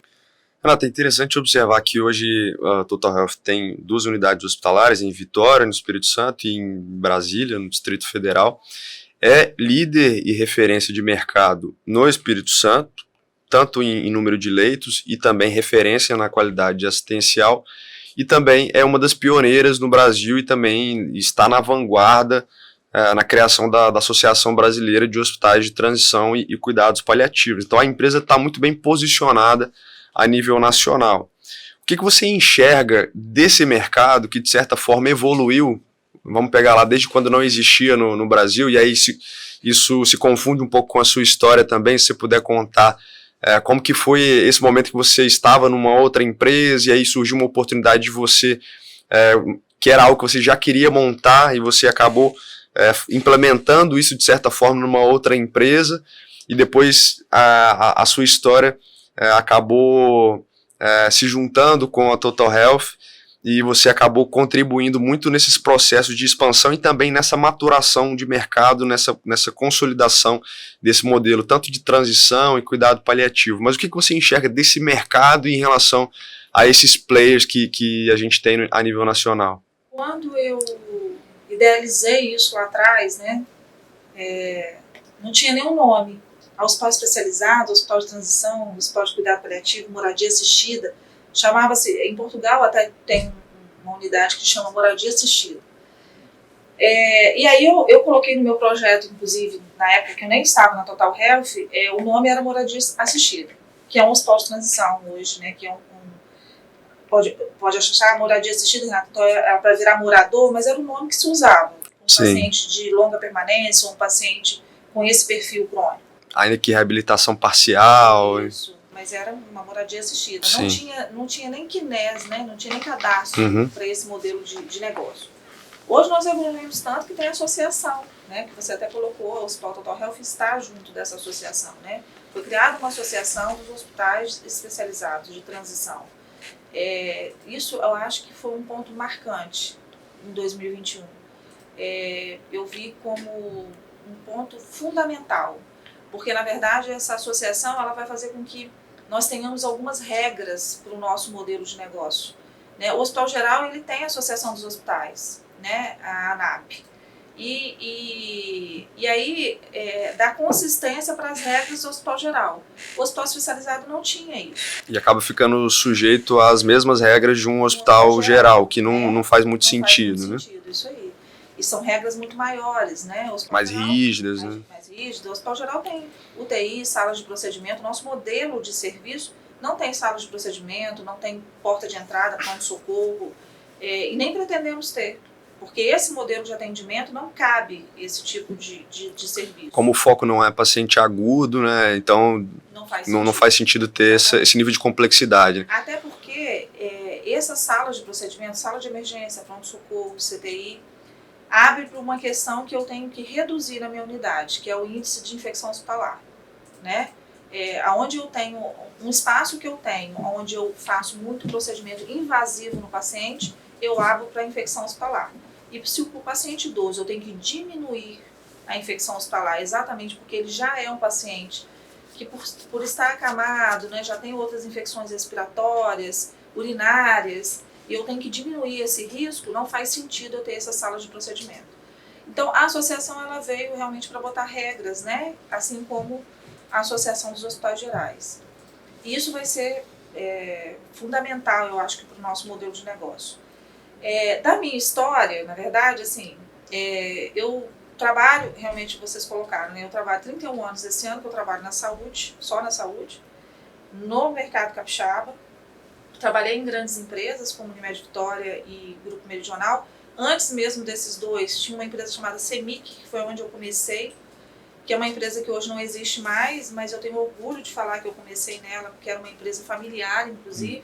Renata, é interessante observar que hoje a Total Health tem 2 unidades hospitalares, em Vitória, no Espírito Santo, e em Brasília, no Distrito Federal. É líder e referência de mercado no Espírito Santo, tanto em número de leitos e também referência na qualidade assistencial, e também é uma das pioneiras no Brasil e também está na vanguarda na criação da Associação Brasileira de Hospitais de Transição e Cuidados Paliativos. Então a empresa está muito bem posicionada a nível nacional. O que você enxerga desse mercado que, de certa forma, evoluiu? Vamos pegar lá desde quando não existia no Brasil, e aí isso se confunde um pouco com a sua história também, se você puder contar como que foi esse momento que você estava numa outra empresa, e aí surgiu uma oportunidade de você, que era algo que você já queria montar, e você acabou implementando isso, de certa forma, numa outra empresa, e depois a sua história acabou se juntando com a Total Health e você acabou contribuindo muito nesses processos de expansão e também nessa maturação de mercado, nessa consolidação desse modelo, tanto de transição e cuidado paliativo. Mas o que você enxerga desse mercado em relação a esses players que a gente tem a nível nacional? Quando eu idealizei isso lá atrás, né, não tinha nenhum nome. Hospital especializado, hospital de transição, hospital de cuidado paliativo, moradia assistida, chamava-se, em Portugal até tem uma unidade que chama moradia assistida. E aí eu coloquei no meu projeto, inclusive, na época que eu nem estava na Total Health, o nome era moradia assistida, que é um hospital de transição hoje, né, que é pode achar moradia assistida, Renato, então era para virar morador, mas era o nome que se usava. Um paciente de longa permanência, um paciente com esse perfil crônico. Ainda que reabilitação parcial. Isso, mas era uma moradia assistida. Não tinha nem QNES, né? Não tinha nem cadastro para esse modelo de negócio. Hoje nós evoluímos tanto que tem associação, né? Que você até colocou, o Hospital Total Health está junto dessa associação, né? Foi criada uma associação dos hospitais especializados de transição. Isso eu acho que foi um ponto marcante em 2021. Eu vi como um ponto fundamental. Porque, na verdade, essa associação ela vai fazer com que nós tenhamos algumas regras para o nosso modelo de negócio. Né? O Hospital Geral ele tem a Associação dos Hospitais, né? A ANAP. E aí dá consistência para as regras do Hospital Geral. O Hospital Especializado não tinha isso. E acaba ficando sujeito às mesmas regras de um hospital geral, que não faz muito sentido, né? Isso aí. E são regras muito maiores, né? Mais rígidas, né? Mais rígidas. O Hospital Geral tem UTI, salas de procedimento. Nosso modelo de serviço não tem salas de procedimento, não tem porta de entrada, pronto-socorro, e nem pretendemos ter. Porque esse modelo de atendimento não cabe esse tipo de serviço. Como o foco não é paciente agudo, né? Então não faz sentido ter esse nível de complexidade. Né? Até porque essas salas de procedimento, sala de emergência, pronto-socorro, CTI, abre para uma questão que eu tenho que reduzir na minha unidade, que é o índice de infecção hospitalar, né? Onde eu tenho um espaço que eu tenho, onde eu faço muito procedimento invasivo no paciente, eu abro para infecção hospitalar. E se o paciente idoso eu tenho que diminuir a infecção hospitalar, exatamente porque ele já é um paciente que por estar acamado, né, já tem outras infecções respiratórias, urinárias, e eu tenho que diminuir esse risco, não faz sentido eu ter essa sala de procedimento. Então, a associação ela veio realmente para botar regras, né? Assim como a Associação dos Hospitais Gerais. E isso vai ser fundamental, eu acho, para o nosso modelo de negócio. Da minha história, na verdade, assim, eu trabalho, realmente vocês colocaram, né? Eu trabalho 31 anos esse ano que eu trabalho na saúde, só na saúde, no mercado capixaba. Trabalhei em grandes empresas, como Unimed Vitória e Grupo Meridional. Antes mesmo desses dois, tinha uma empresa chamada CEMIC, que foi onde eu comecei, que é uma empresa que hoje não existe mais, mas eu tenho orgulho de falar que eu comecei nela, porque era uma empresa familiar, inclusive.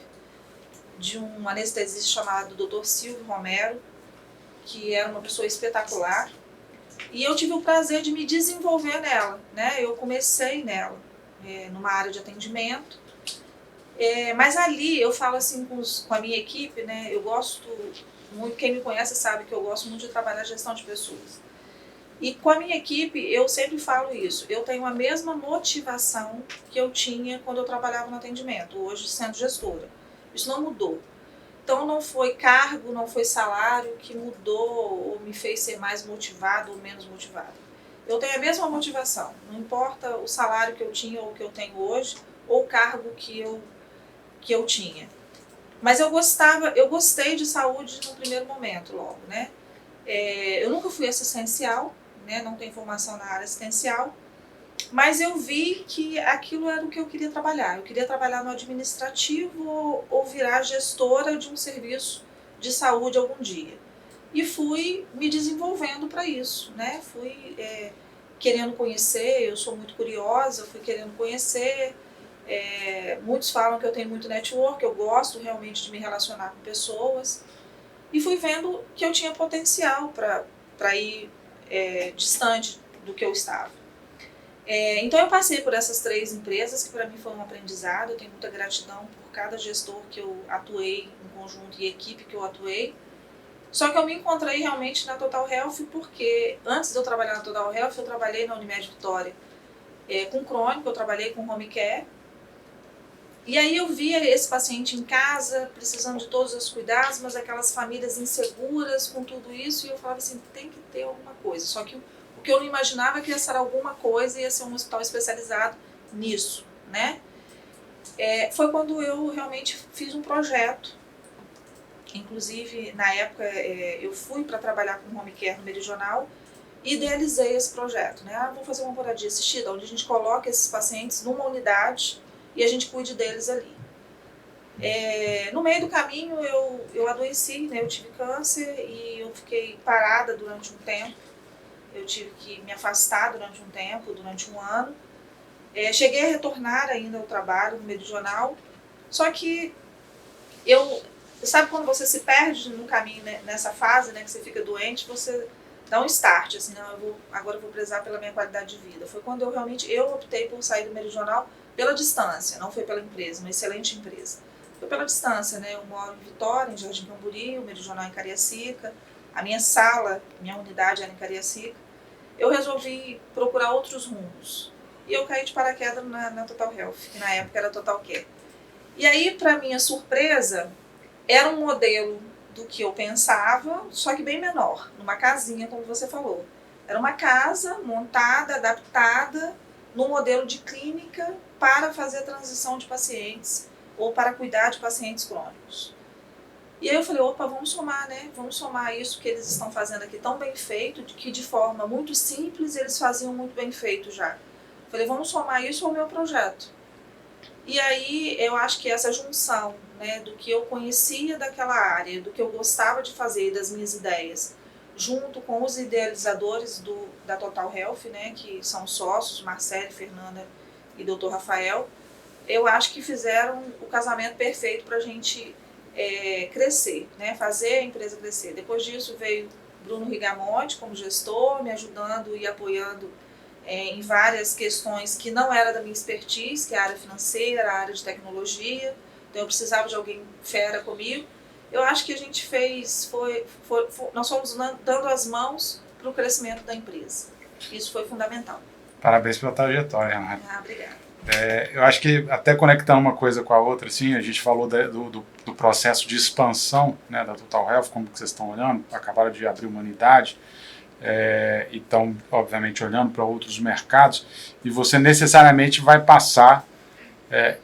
de um anestesista chamado Dr. Silvio Romero, que era uma pessoa espetacular. E eu tive o prazer de me desenvolver nela, né? Eu comecei nela, numa área de atendimento. Mas ali eu falo assim com a minha equipe, né? Eu gosto muito, quem me conhece sabe que eu gosto muito de trabalhar gestão de pessoas. E com a minha equipe eu sempre falo isso, eu tenho a mesma motivação que eu tinha quando eu trabalhava no atendimento, hoje sendo gestora. Isso não mudou. Então não foi cargo, não foi salário que mudou ou me fez ser mais motivado ou menos motivado. Eu tenho a mesma motivação, não importa o salário que eu tinha ou que eu tenho hoje, ou o cargo que eu tinha. Mas eu gostei de saúde no primeiro momento, logo, né? Eu nunca fui assistencial, né? Não tenho formação na área assistencial, mas eu vi que aquilo era o que eu queria trabalhar. Eu queria trabalhar no administrativo ou virar gestora de um serviço de saúde algum dia. E fui me desenvolvendo para isso, né? Fui querendo conhecer, eu sou muito curiosa, fui querendo conhecer. Muitos falam que eu tenho muito network, eu gosto realmente de me relacionar com pessoas. E fui vendo que eu tinha potencial para ir distante do que eu estava. Então eu passei por essas 3 empresas, que para mim foi um aprendizado. Eu tenho muita gratidão por cada gestor que eu atuei em conjunto e equipe que eu atuei. Só que eu me encontrei realmente na Total Health, porque antes de eu trabalhar na Total Health, eu trabalhei na Unimed Vitória com crônico, eu trabalhei com home care. E aí eu via esse paciente em casa, precisando de todos os cuidados, mas aquelas famílias inseguras com tudo isso, e eu falava assim, tem que ter alguma coisa. Só que o que eu não imaginava é que ia ser alguma coisa, ia ser um hospital especializado nisso, né? Foi quando eu realmente fiz um projeto. Inclusive, na época, eu fui para trabalhar com home care no Meridional e idealizei esse projeto, né? Vou fazer uma moradia assistida, onde a gente coloca esses pacientes numa unidade e a gente cuide deles ali. No meio do caminho eu adoeci, né? Eu tive câncer e eu fiquei parada durante um tempo. Eu tive que me afastar durante um tempo, durante um ano. Cheguei a retornar ainda ao trabalho no Meridional, só que sabe quando você se perde no caminho, né, nessa fase, né, que você fica doente, você dá um start, assim, não, agora eu vou prezar pela minha qualidade de vida. Foi quando eu optei por sair do Meridional pela distância, não foi pela empresa, uma excelente empresa. Foi pela distância, né? Eu moro em Vitória, em Jardim Camburi, o Meridional em Cariacica, a minha sala, minha unidade era em Cariacica. Eu resolvi procurar outros rumos. E eu caí de paraquedas na Total Health, que na época era Total Care. E aí, para minha surpresa, era um modelo do que eu pensava, só que bem menor, numa casinha, como você falou. Era uma casa montada, adaptada, no modelo de clínica para fazer a transição de pacientes ou para cuidar de pacientes crônicos. E aí eu falei, opa, vamos somar, né? Vamos somar isso que eles estão fazendo aqui tão bem feito, que de forma muito simples eles faziam muito bem feito já. Falei, vamos somar isso ao meu projeto. E aí eu acho que essa junção, né, do que eu conhecia daquela área, do que eu gostava de fazer, das minhas ideias, junto com os idealizadores da Total Health, né, que são sócios, Marcelo, Fernanda e Dr. Rafael, eu acho que fizeram o casamento perfeito para a gente crescer, né, fazer a empresa crescer. Depois disso veio Bruno Rigamonti como gestor, me ajudando e apoiando em várias questões que não era da minha expertise, que é a área financeira, a área de tecnologia, então eu precisava de alguém fera comigo. Eu acho que a gente fez, nós fomos dando as mãos para o crescimento da empresa. Isso foi fundamental. Parabéns pela trajetória, Renata. Obrigada. Eu acho que até conectando uma coisa com a outra, assim, a gente falou do processo de expansão, né, da Total Health, como que vocês estão olhando, acabaram de abrir uma unidade, e estão, obviamente, olhando para outros mercados, e você necessariamente vai passar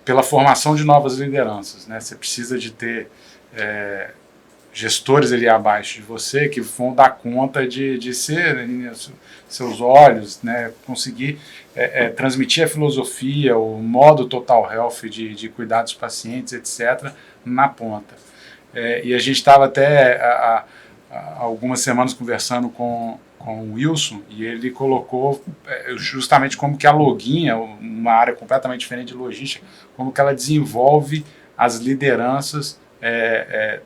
pela formação de novas lideranças, né? Você precisa de ter gestores ali abaixo de você que vão dar conta de ser seus olhos, né? Conseguir transmitir a filosofia, o modo Total Health de cuidar dos pacientes, etc., na ponta. E a gente estava até há algumas semanas conversando com o Wilson, e ele colocou justamente como que a Loguinha, uma área completamente diferente de logística, como que ela desenvolve as lideranças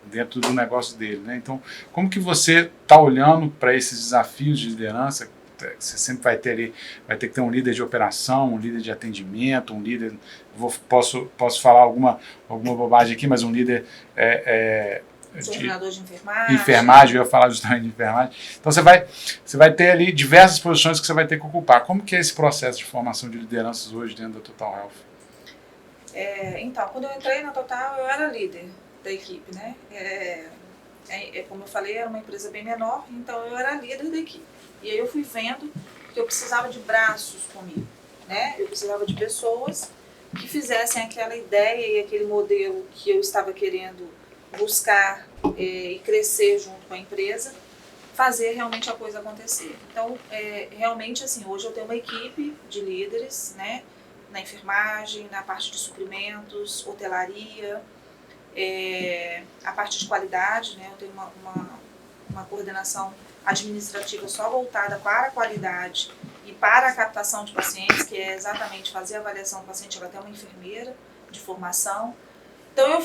dentro do negócio dele, né? Então, como que você está olhando para esses desafios de liderança? Você sempre vai ter que ter um líder de operação, um líder de atendimento, um líder, posso falar alguma bobagem aqui, mas um líder coordenador de enfermagem. Enfermagem, eu ia falar justamente de enfermagem. Então você vai ter ali diversas posições que você vai ter que ocupar. Como que é esse processo de formação de lideranças hoje dentro da Total Health? Então, quando eu entrei na Total, eu era líder da equipe, né? Como eu falei, era uma empresa bem menor, então eu era líder da equipe. E aí eu fui vendo que eu precisava de braços comigo, né? Eu precisava de pessoas que fizessem aquela ideia e aquele modelo que eu estava querendo buscar e crescer junto com a empresa, fazer realmente a coisa acontecer. Então, realmente, assim, hoje eu tenho uma equipe de líderes, né? Na enfermagem, na parte de suprimentos, hotelaria, a parte de qualidade, né? Eu tenho uma coordenação administrativa só voltada para a qualidade e para a captação de pacientes, que é exatamente fazer a avaliação do paciente, ela tem uma enfermeira de formação. Então eu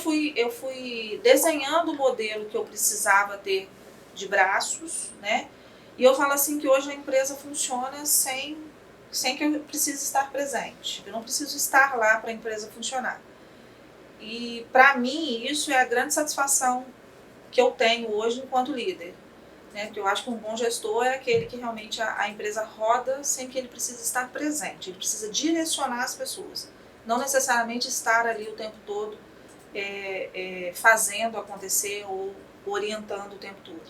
fui desenhando o modelo que eu precisava ter de braços, né? E eu falo assim que hoje a empresa funciona sem que eu precise estar presente. Eu não preciso estar lá para a empresa funcionar. E para mim isso é a grande satisfação que eu tenho hoje enquanto líder. Né? Porque eu acho que um bom gestor é aquele que realmente a empresa roda sem que ele precise estar presente. Ele precisa direcionar as pessoas. Não necessariamente estar ali o tempo todo fazendo acontecer ou orientando o tempo todo.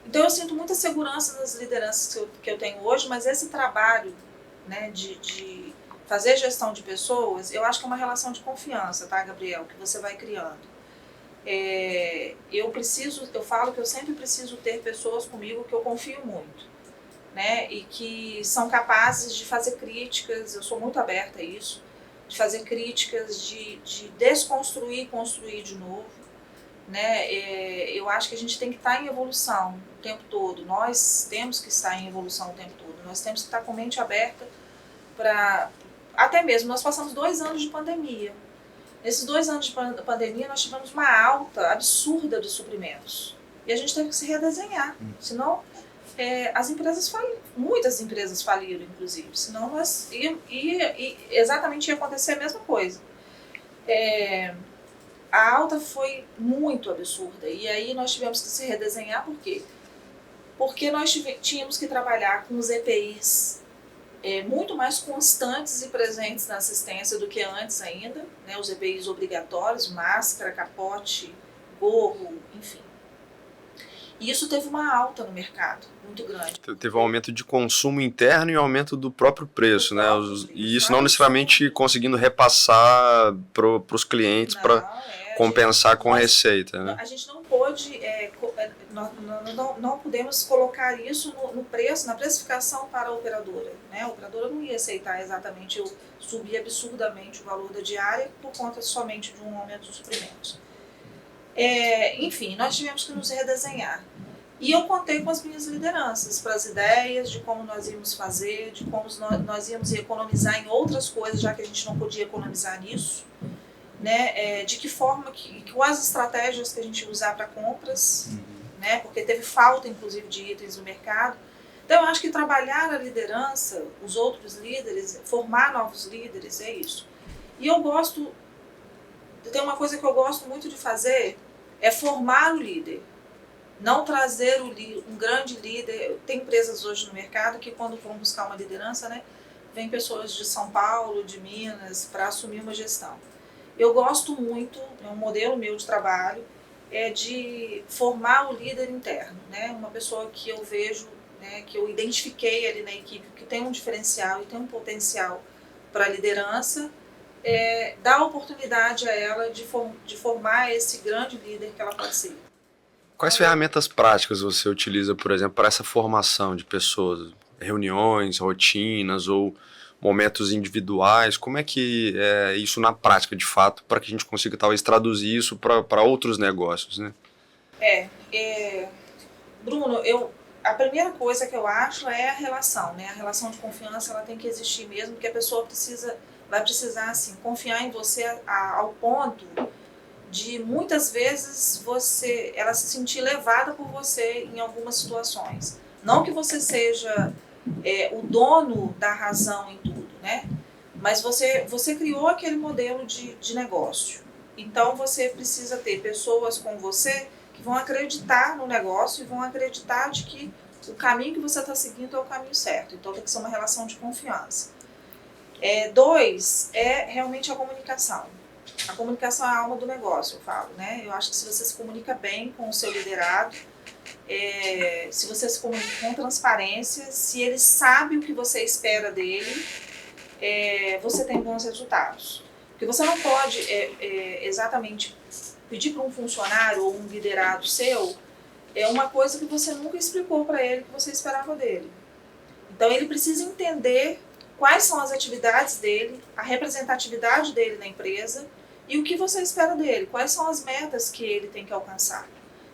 Então eu sinto muita segurança nas lideranças que eu tenho hoje, mas esse trabalho, né, de fazer gestão de pessoas, eu acho que é uma relação de confiança, tá, Gabriel, que você vai criando. Eu falo que eu sempre preciso ter pessoas comigo que eu confio muito, né, e que são capazes de fazer críticas, eu sou muito aberta a isso, de fazer críticas, de desconstruir e construir de novo, né? Eu acho que a gente tem que estar em evolução o tempo todo, nós temos que estar em evolução o tempo todo, nós temos que estar com a mente aberta para, até mesmo, nós passamos 2 anos de pandemia. Nesses 2 anos de pandemia nós tivemos uma alta absurda dos suprimentos e a gente teve que se redesenhar, senão as empresas muitas empresas faliram, inclusive, senão exatamente ia acontecer a mesma coisa. A alta foi muito absurda e aí nós tivemos que se redesenhar, por quê? Porque nós tínhamos que trabalhar com os EPIs muito mais constantes e presentes na assistência do que antes ainda, né? Os EPIs obrigatórios, máscara, capote, gorro, enfim. E isso teve uma alta no mercado, muito grande. Teve um aumento de consumo interno e um aumento do próprio preço, né? E isso não necessariamente conseguindo repassar para os clientes para compensar com a receita, né? A gente não pôde, não podemos colocar isso no preço, na precificação para a operadora, né? A operadora não ia aceitar exatamente eu subir absurdamente o valor da diária por conta somente de um aumento dos suprimentos. Enfim, nós tivemos que nos redesenhar. E eu contei com as minhas lideranças, para as ideias de como nós íamos fazer, de como nós íamos economizar em outras coisas, já que a gente não podia economizar nisso, né? De que forma, quais estratégias que a gente ia usar para compras, né? Porque teve falta, inclusive, de itens no mercado. Então, eu acho que trabalhar a liderança, os outros líderes, formar novos líderes, é isso. E tem uma coisa que eu gosto muito de fazer, é formar o líder, não trazer um grande líder. Tem empresas hoje no mercado que quando vão buscar uma liderança, né, vem pessoas de São Paulo, de Minas, para assumir uma gestão. Eu gosto muito, é um modelo meu de trabalho, de formar o líder interno, né, uma pessoa que eu vejo, né, que eu identifiquei ali na equipe, que tem um diferencial e tem um potencial para a liderança, dar oportunidade a ela de formar esse grande líder que ela pode ser. Quais ferramentas práticas você utiliza, por exemplo, para essa formação de pessoas? Reuniões, rotinas ou momentos individuais? Como é que é isso na prática, de fato, para que a gente consiga talvez traduzir isso para outros negócios, né? Bruno, a primeira coisa que eu acho é a relação, né? A relação de confiança, ela tem que existir mesmo, porque a pessoa vai precisar assim, confiar em você ao ponto de muitas vezes ela se sentir levada por você em algumas situações. Não que você seja o dono da razão em tudo, né? Mas você criou aquele modelo de negócio. Então você precisa ter pessoas com você que vão acreditar no negócio e vão acreditar de que o caminho que você está seguindo é o caminho certo. Então tem que ser uma relação de confiança. 2 é realmente a comunicação. A comunicação é a alma do negócio, eu falo, né? Eu acho que se você se comunica bem com o seu liderado, se você se comunica com transparência, se ele sabe o que você espera dele, você tem bons resultados. Porque você não pode exatamente pedir para um funcionário ou um liderado seu uma coisa que você nunca explicou para ele que você esperava dele. Então ele precisa entender quais são as atividades dele, a representatividade dele na empresa e o que você espera dele, quais são as metas que ele tem que alcançar.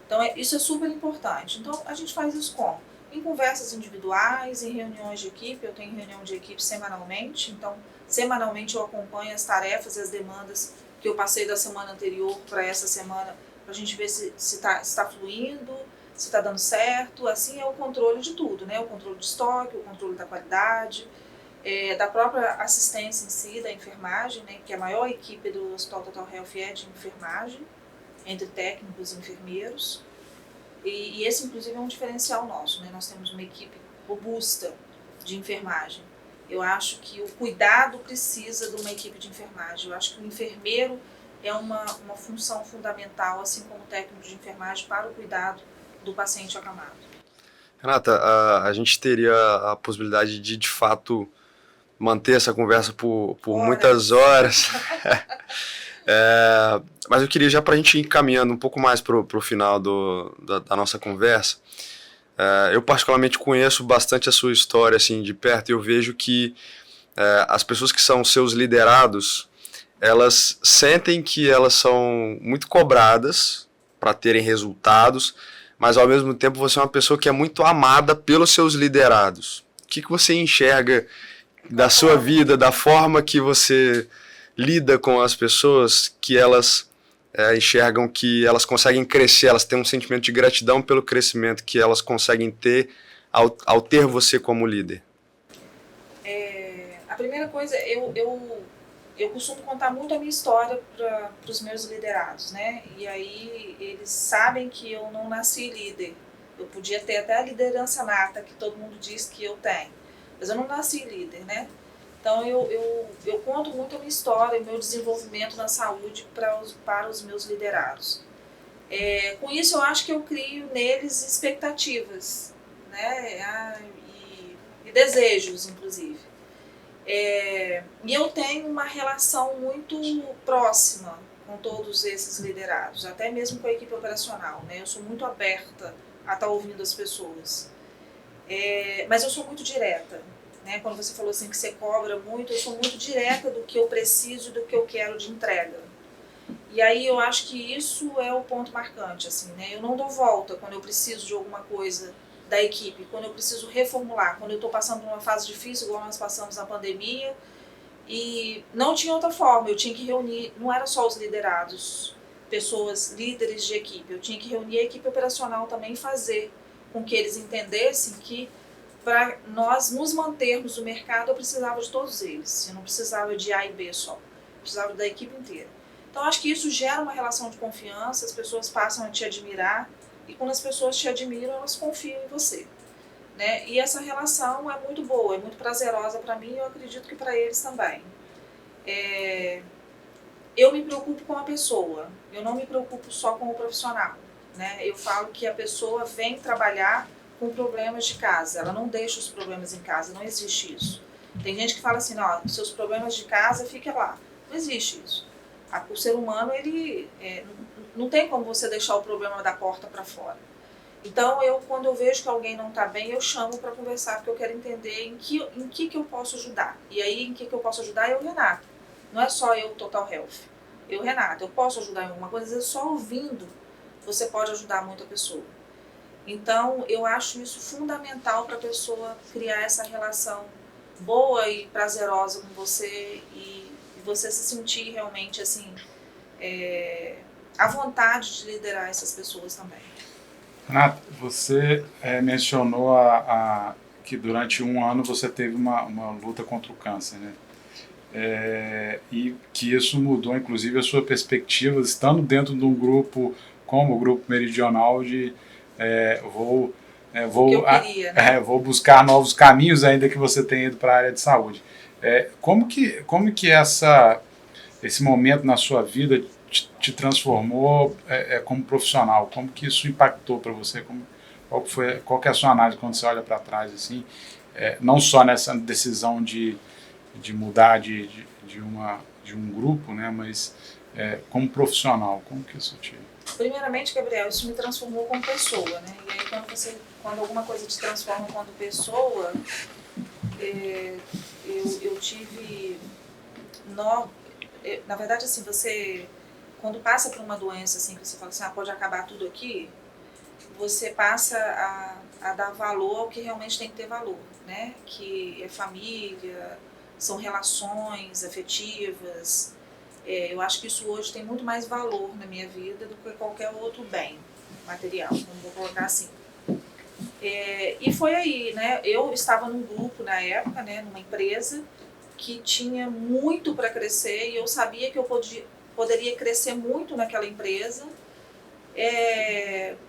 Então isso é super importante. Então a gente faz isso como? Em conversas individuais, em reuniões de equipe. Eu tenho reunião de equipe semanalmente, então semanalmente eu acompanho as tarefas e as demandas que eu passei da semana anterior para essa semana, para a gente ver se está fluindo, se está dando certo. Assim é o controle de tudo, né? O controle de estoque, o controle da qualidade, da própria assistência em si, da enfermagem, né? Que a maior equipe do Hospital Total Health é de enfermagem, entre técnicos e enfermeiros. E esse, inclusive, é um diferencial nosso, né? Nós temos uma equipe robusta de enfermagem. Eu acho que o cuidado precisa de uma equipe de enfermagem. Eu acho que o enfermeiro é uma função fundamental, assim como o técnico de enfermagem, para o cuidado do paciente acamado. Renata, a gente teria a possibilidade de fato, manter essa conversa por muitas horas. Mas eu queria, já para a gente ir caminhando um pouco mais para o final da nossa conversa, eu particularmente conheço bastante a sua história assim, de perto, e eu vejo que as pessoas que são seus liderados, elas sentem que elas são muito cobradas para terem resultados, mas ao mesmo tempo você é uma pessoa que é muito amada pelos seus liderados. O que você enxerga da sua vida, da forma que você lida com as pessoas, que elas enxergam que elas conseguem crescer, elas têm um sentimento de gratidão pelo crescimento que elas conseguem ter ao ter você como líder? A primeira coisa, eu costumo contar muito a minha história para os meus liderados, né? E aí eles sabem que eu não nasci líder. Eu podia ter até a liderança nata, que todo mundo diz que eu tenho, mas eu não nasci líder, né? Então eu conto muito a minha história, o meu desenvolvimento na saúde para os meus liderados. Com isso eu acho que eu crio neles expectativas, né? E desejos, inclusive. E eu tenho uma relação muito próxima com todos esses liderados, até mesmo com a equipe operacional, né? Eu sou muito aberta a estar ouvindo as pessoas. Mas eu sou muito direta, né? Quando você falou assim que você cobra muito, eu sou muito direta do que eu preciso e do que eu quero de entrega. E aí eu acho que isso é o ponto marcante, assim, né? Eu não dou volta quando eu preciso de alguma coisa da equipe, quando eu preciso reformular, quando eu estou passando por uma fase difícil, igual nós passamos na pandemia, e não tinha outra forma, eu tinha que reunir, não era só os liderados, pessoas, líderes de equipe, eu tinha que reunir a equipe operacional também e fazer com que eles entendessem que para nós nos mantermos no mercado eu precisava de todos eles, eu não precisava de A e B só, eu precisava da equipe inteira. Então acho que isso gera uma relação de confiança, as pessoas passam a te admirar, e quando as pessoas te admiram, elas confiam em você, né? E essa relação é muito boa, é muito prazerosa para mim e eu acredito que para eles também. Eu me preocupo com a pessoa, eu não me preocupo só com o profissional, né? Eu falo que a pessoa vem trabalhar com problemas de casa, ela não deixa os problemas em casa, não existe isso. Tem gente que fala assim, não, seus problemas de casa, fica lá. Não existe isso. O ser humano, ele não tem como você deixar o problema da porta para fora. Então, quando eu vejo que alguém não está bem, eu chamo para conversar, porque eu quero entender em que eu posso ajudar. E aí, em que eu posso ajudar, eu, Renata. Não é só eu, Total Health. Eu, Renata, eu posso ajudar em alguma coisa, às vezes só ouvindo você pode ajudar muita pessoa. Então, eu acho isso fundamental para a pessoa criar essa relação boa e prazerosa com você e você se sentir realmente assim, a vontade de liderar essas pessoas também. Renata, você mencionou que durante um ano você teve uma luta contra o câncer, né? E que isso mudou, inclusive, a sua perspectiva, estando dentro de um grupo como o Grupo Meridional, vou queria, né? vou buscar novos caminhos, ainda que você tenha ido para a área de saúde. Como que esse momento na sua vida te transformou como profissional? Como que isso impactou para você? Qual que é a sua análise quando você olha para trás, assim, não só nessa decisão de mudar de um grupo, né, mas como profissional, como que isso te... Primeiramente, Gabriel, isso me transformou como pessoa, né? E aí quando alguma coisa te transforma como pessoa, eu tive... na verdade, assim, você... Quando passa por uma doença, assim, que você fala assim, pode acabar tudo aqui, você passa a dar valor ao que realmente tem que ter valor, né? Que é família, são relações afetivas. Eu acho que isso hoje tem muito mais valor na minha vida do que qualquer outro bem material, vou colocar assim. E foi aí, né? Eu estava num grupo na época, né, numa empresa que tinha muito para crescer e eu sabia que eu poderia crescer muito naquela empresa,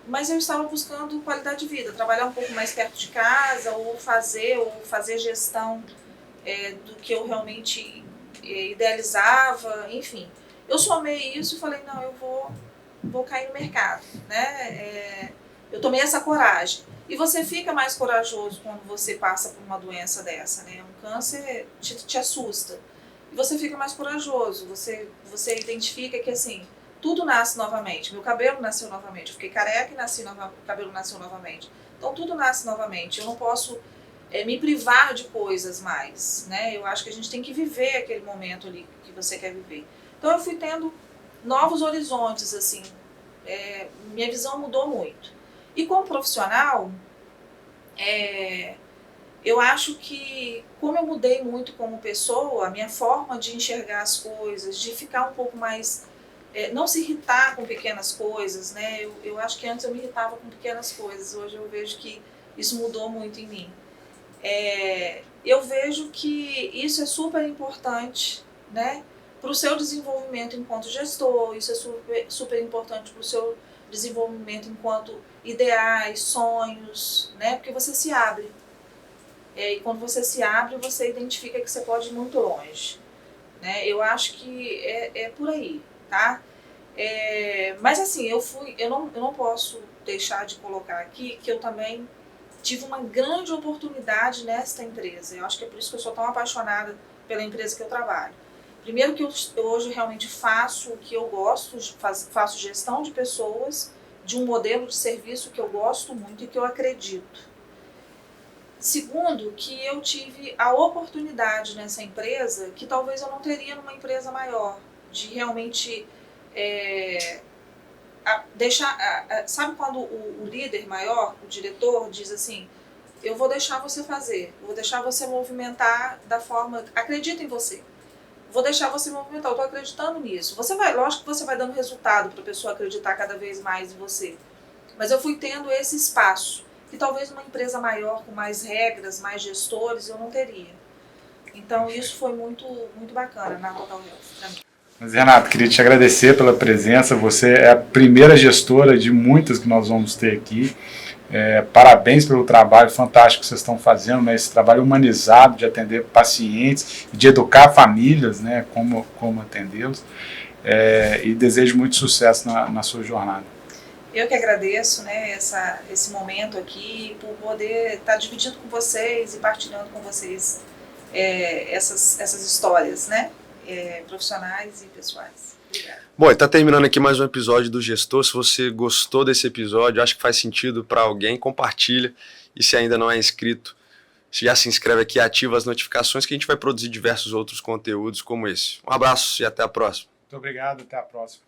mas eu estava buscando qualidade de vida, trabalhar um pouco mais perto de casa ou fazer gestão do que eu realmente idealizava, enfim. Eu somei isso e falei, não, eu vou cair no mercado, né? Eu tomei essa coragem. E você fica mais corajoso quando você passa por uma doença dessa, né? Um câncer te assusta. E você fica mais corajoso, você identifica que, assim, tudo nasce novamente. Meu cabelo nasceu novamente, eu fiquei careca e o cabelo nasceu novamente. Então tudo nasce novamente. Eu não posso me privar de coisas mais, né? Eu acho que a gente tem que viver aquele momento ali que você quer viver. Então eu fui tendo novos horizontes, assim, minha visão mudou muito. E como profissional, eu acho que como eu mudei muito como pessoa, a minha forma de enxergar as coisas, de ficar um pouco mais, não se irritar com pequenas coisas, né? Eu acho que antes eu me irritava com pequenas coisas, hoje eu vejo que isso mudou muito em mim. Eu vejo que isso é super importante, né, para o seu desenvolvimento enquanto gestor, isso é super, super importante para o seu desenvolvimento enquanto ideais, sonhos, né, porque você se abre. E quando você se abre, você identifica que você pode ir muito longe. Né? Eu acho que é por aí, tá? Mas assim, eu não posso deixar de colocar aqui que eu também tive uma grande oportunidade nesta empresa. Eu acho que é por isso que eu sou tão apaixonada pela empresa que eu trabalho. Primeiro que eu hoje realmente faço o que eu gosto, faço gestão de pessoas, de um modelo de serviço que eu gosto muito e que eu acredito. Segundo, que eu tive a oportunidade nessa empresa que talvez eu não teria numa empresa maior, de realmente sabe quando o líder maior, o diretor, diz assim, eu vou deixar você fazer, vou deixar você movimentar da forma, acredita em você, vou deixar você movimentar, eu estou acreditando nisso. Lógico que você vai dando resultado para a pessoa acreditar cada vez mais em você, mas eu fui tendo esse espaço, que talvez numa empresa maior, com mais regras, mais gestores, eu não teria. Então isso foi muito, muito bacana na Total Health para mim. Mas, Renata, queria te agradecer pela presença. Você é a primeira gestora de muitas que nós vamos ter aqui. Parabéns pelo trabalho fantástico que vocês estão fazendo, né? Esse trabalho humanizado de atender pacientes, de educar famílias, né? Como atendê-los. E desejo muito sucesso na sua jornada. Eu que agradeço, né, esse momento aqui, por poder estar dividindo com vocês e partilhando com vocês essas histórias, né? Profissionais e pessoais. Obrigada. Bom, e está terminando aqui mais um episódio do Gestor. Se você gostou desse episódio, acha que faz sentido para alguém, compartilha. E se ainda não é inscrito, já se inscreve aqui e ativa as notificações que a gente vai produzir diversos outros conteúdos como esse. Um abraço e até a próxima. Muito obrigado, até a próxima.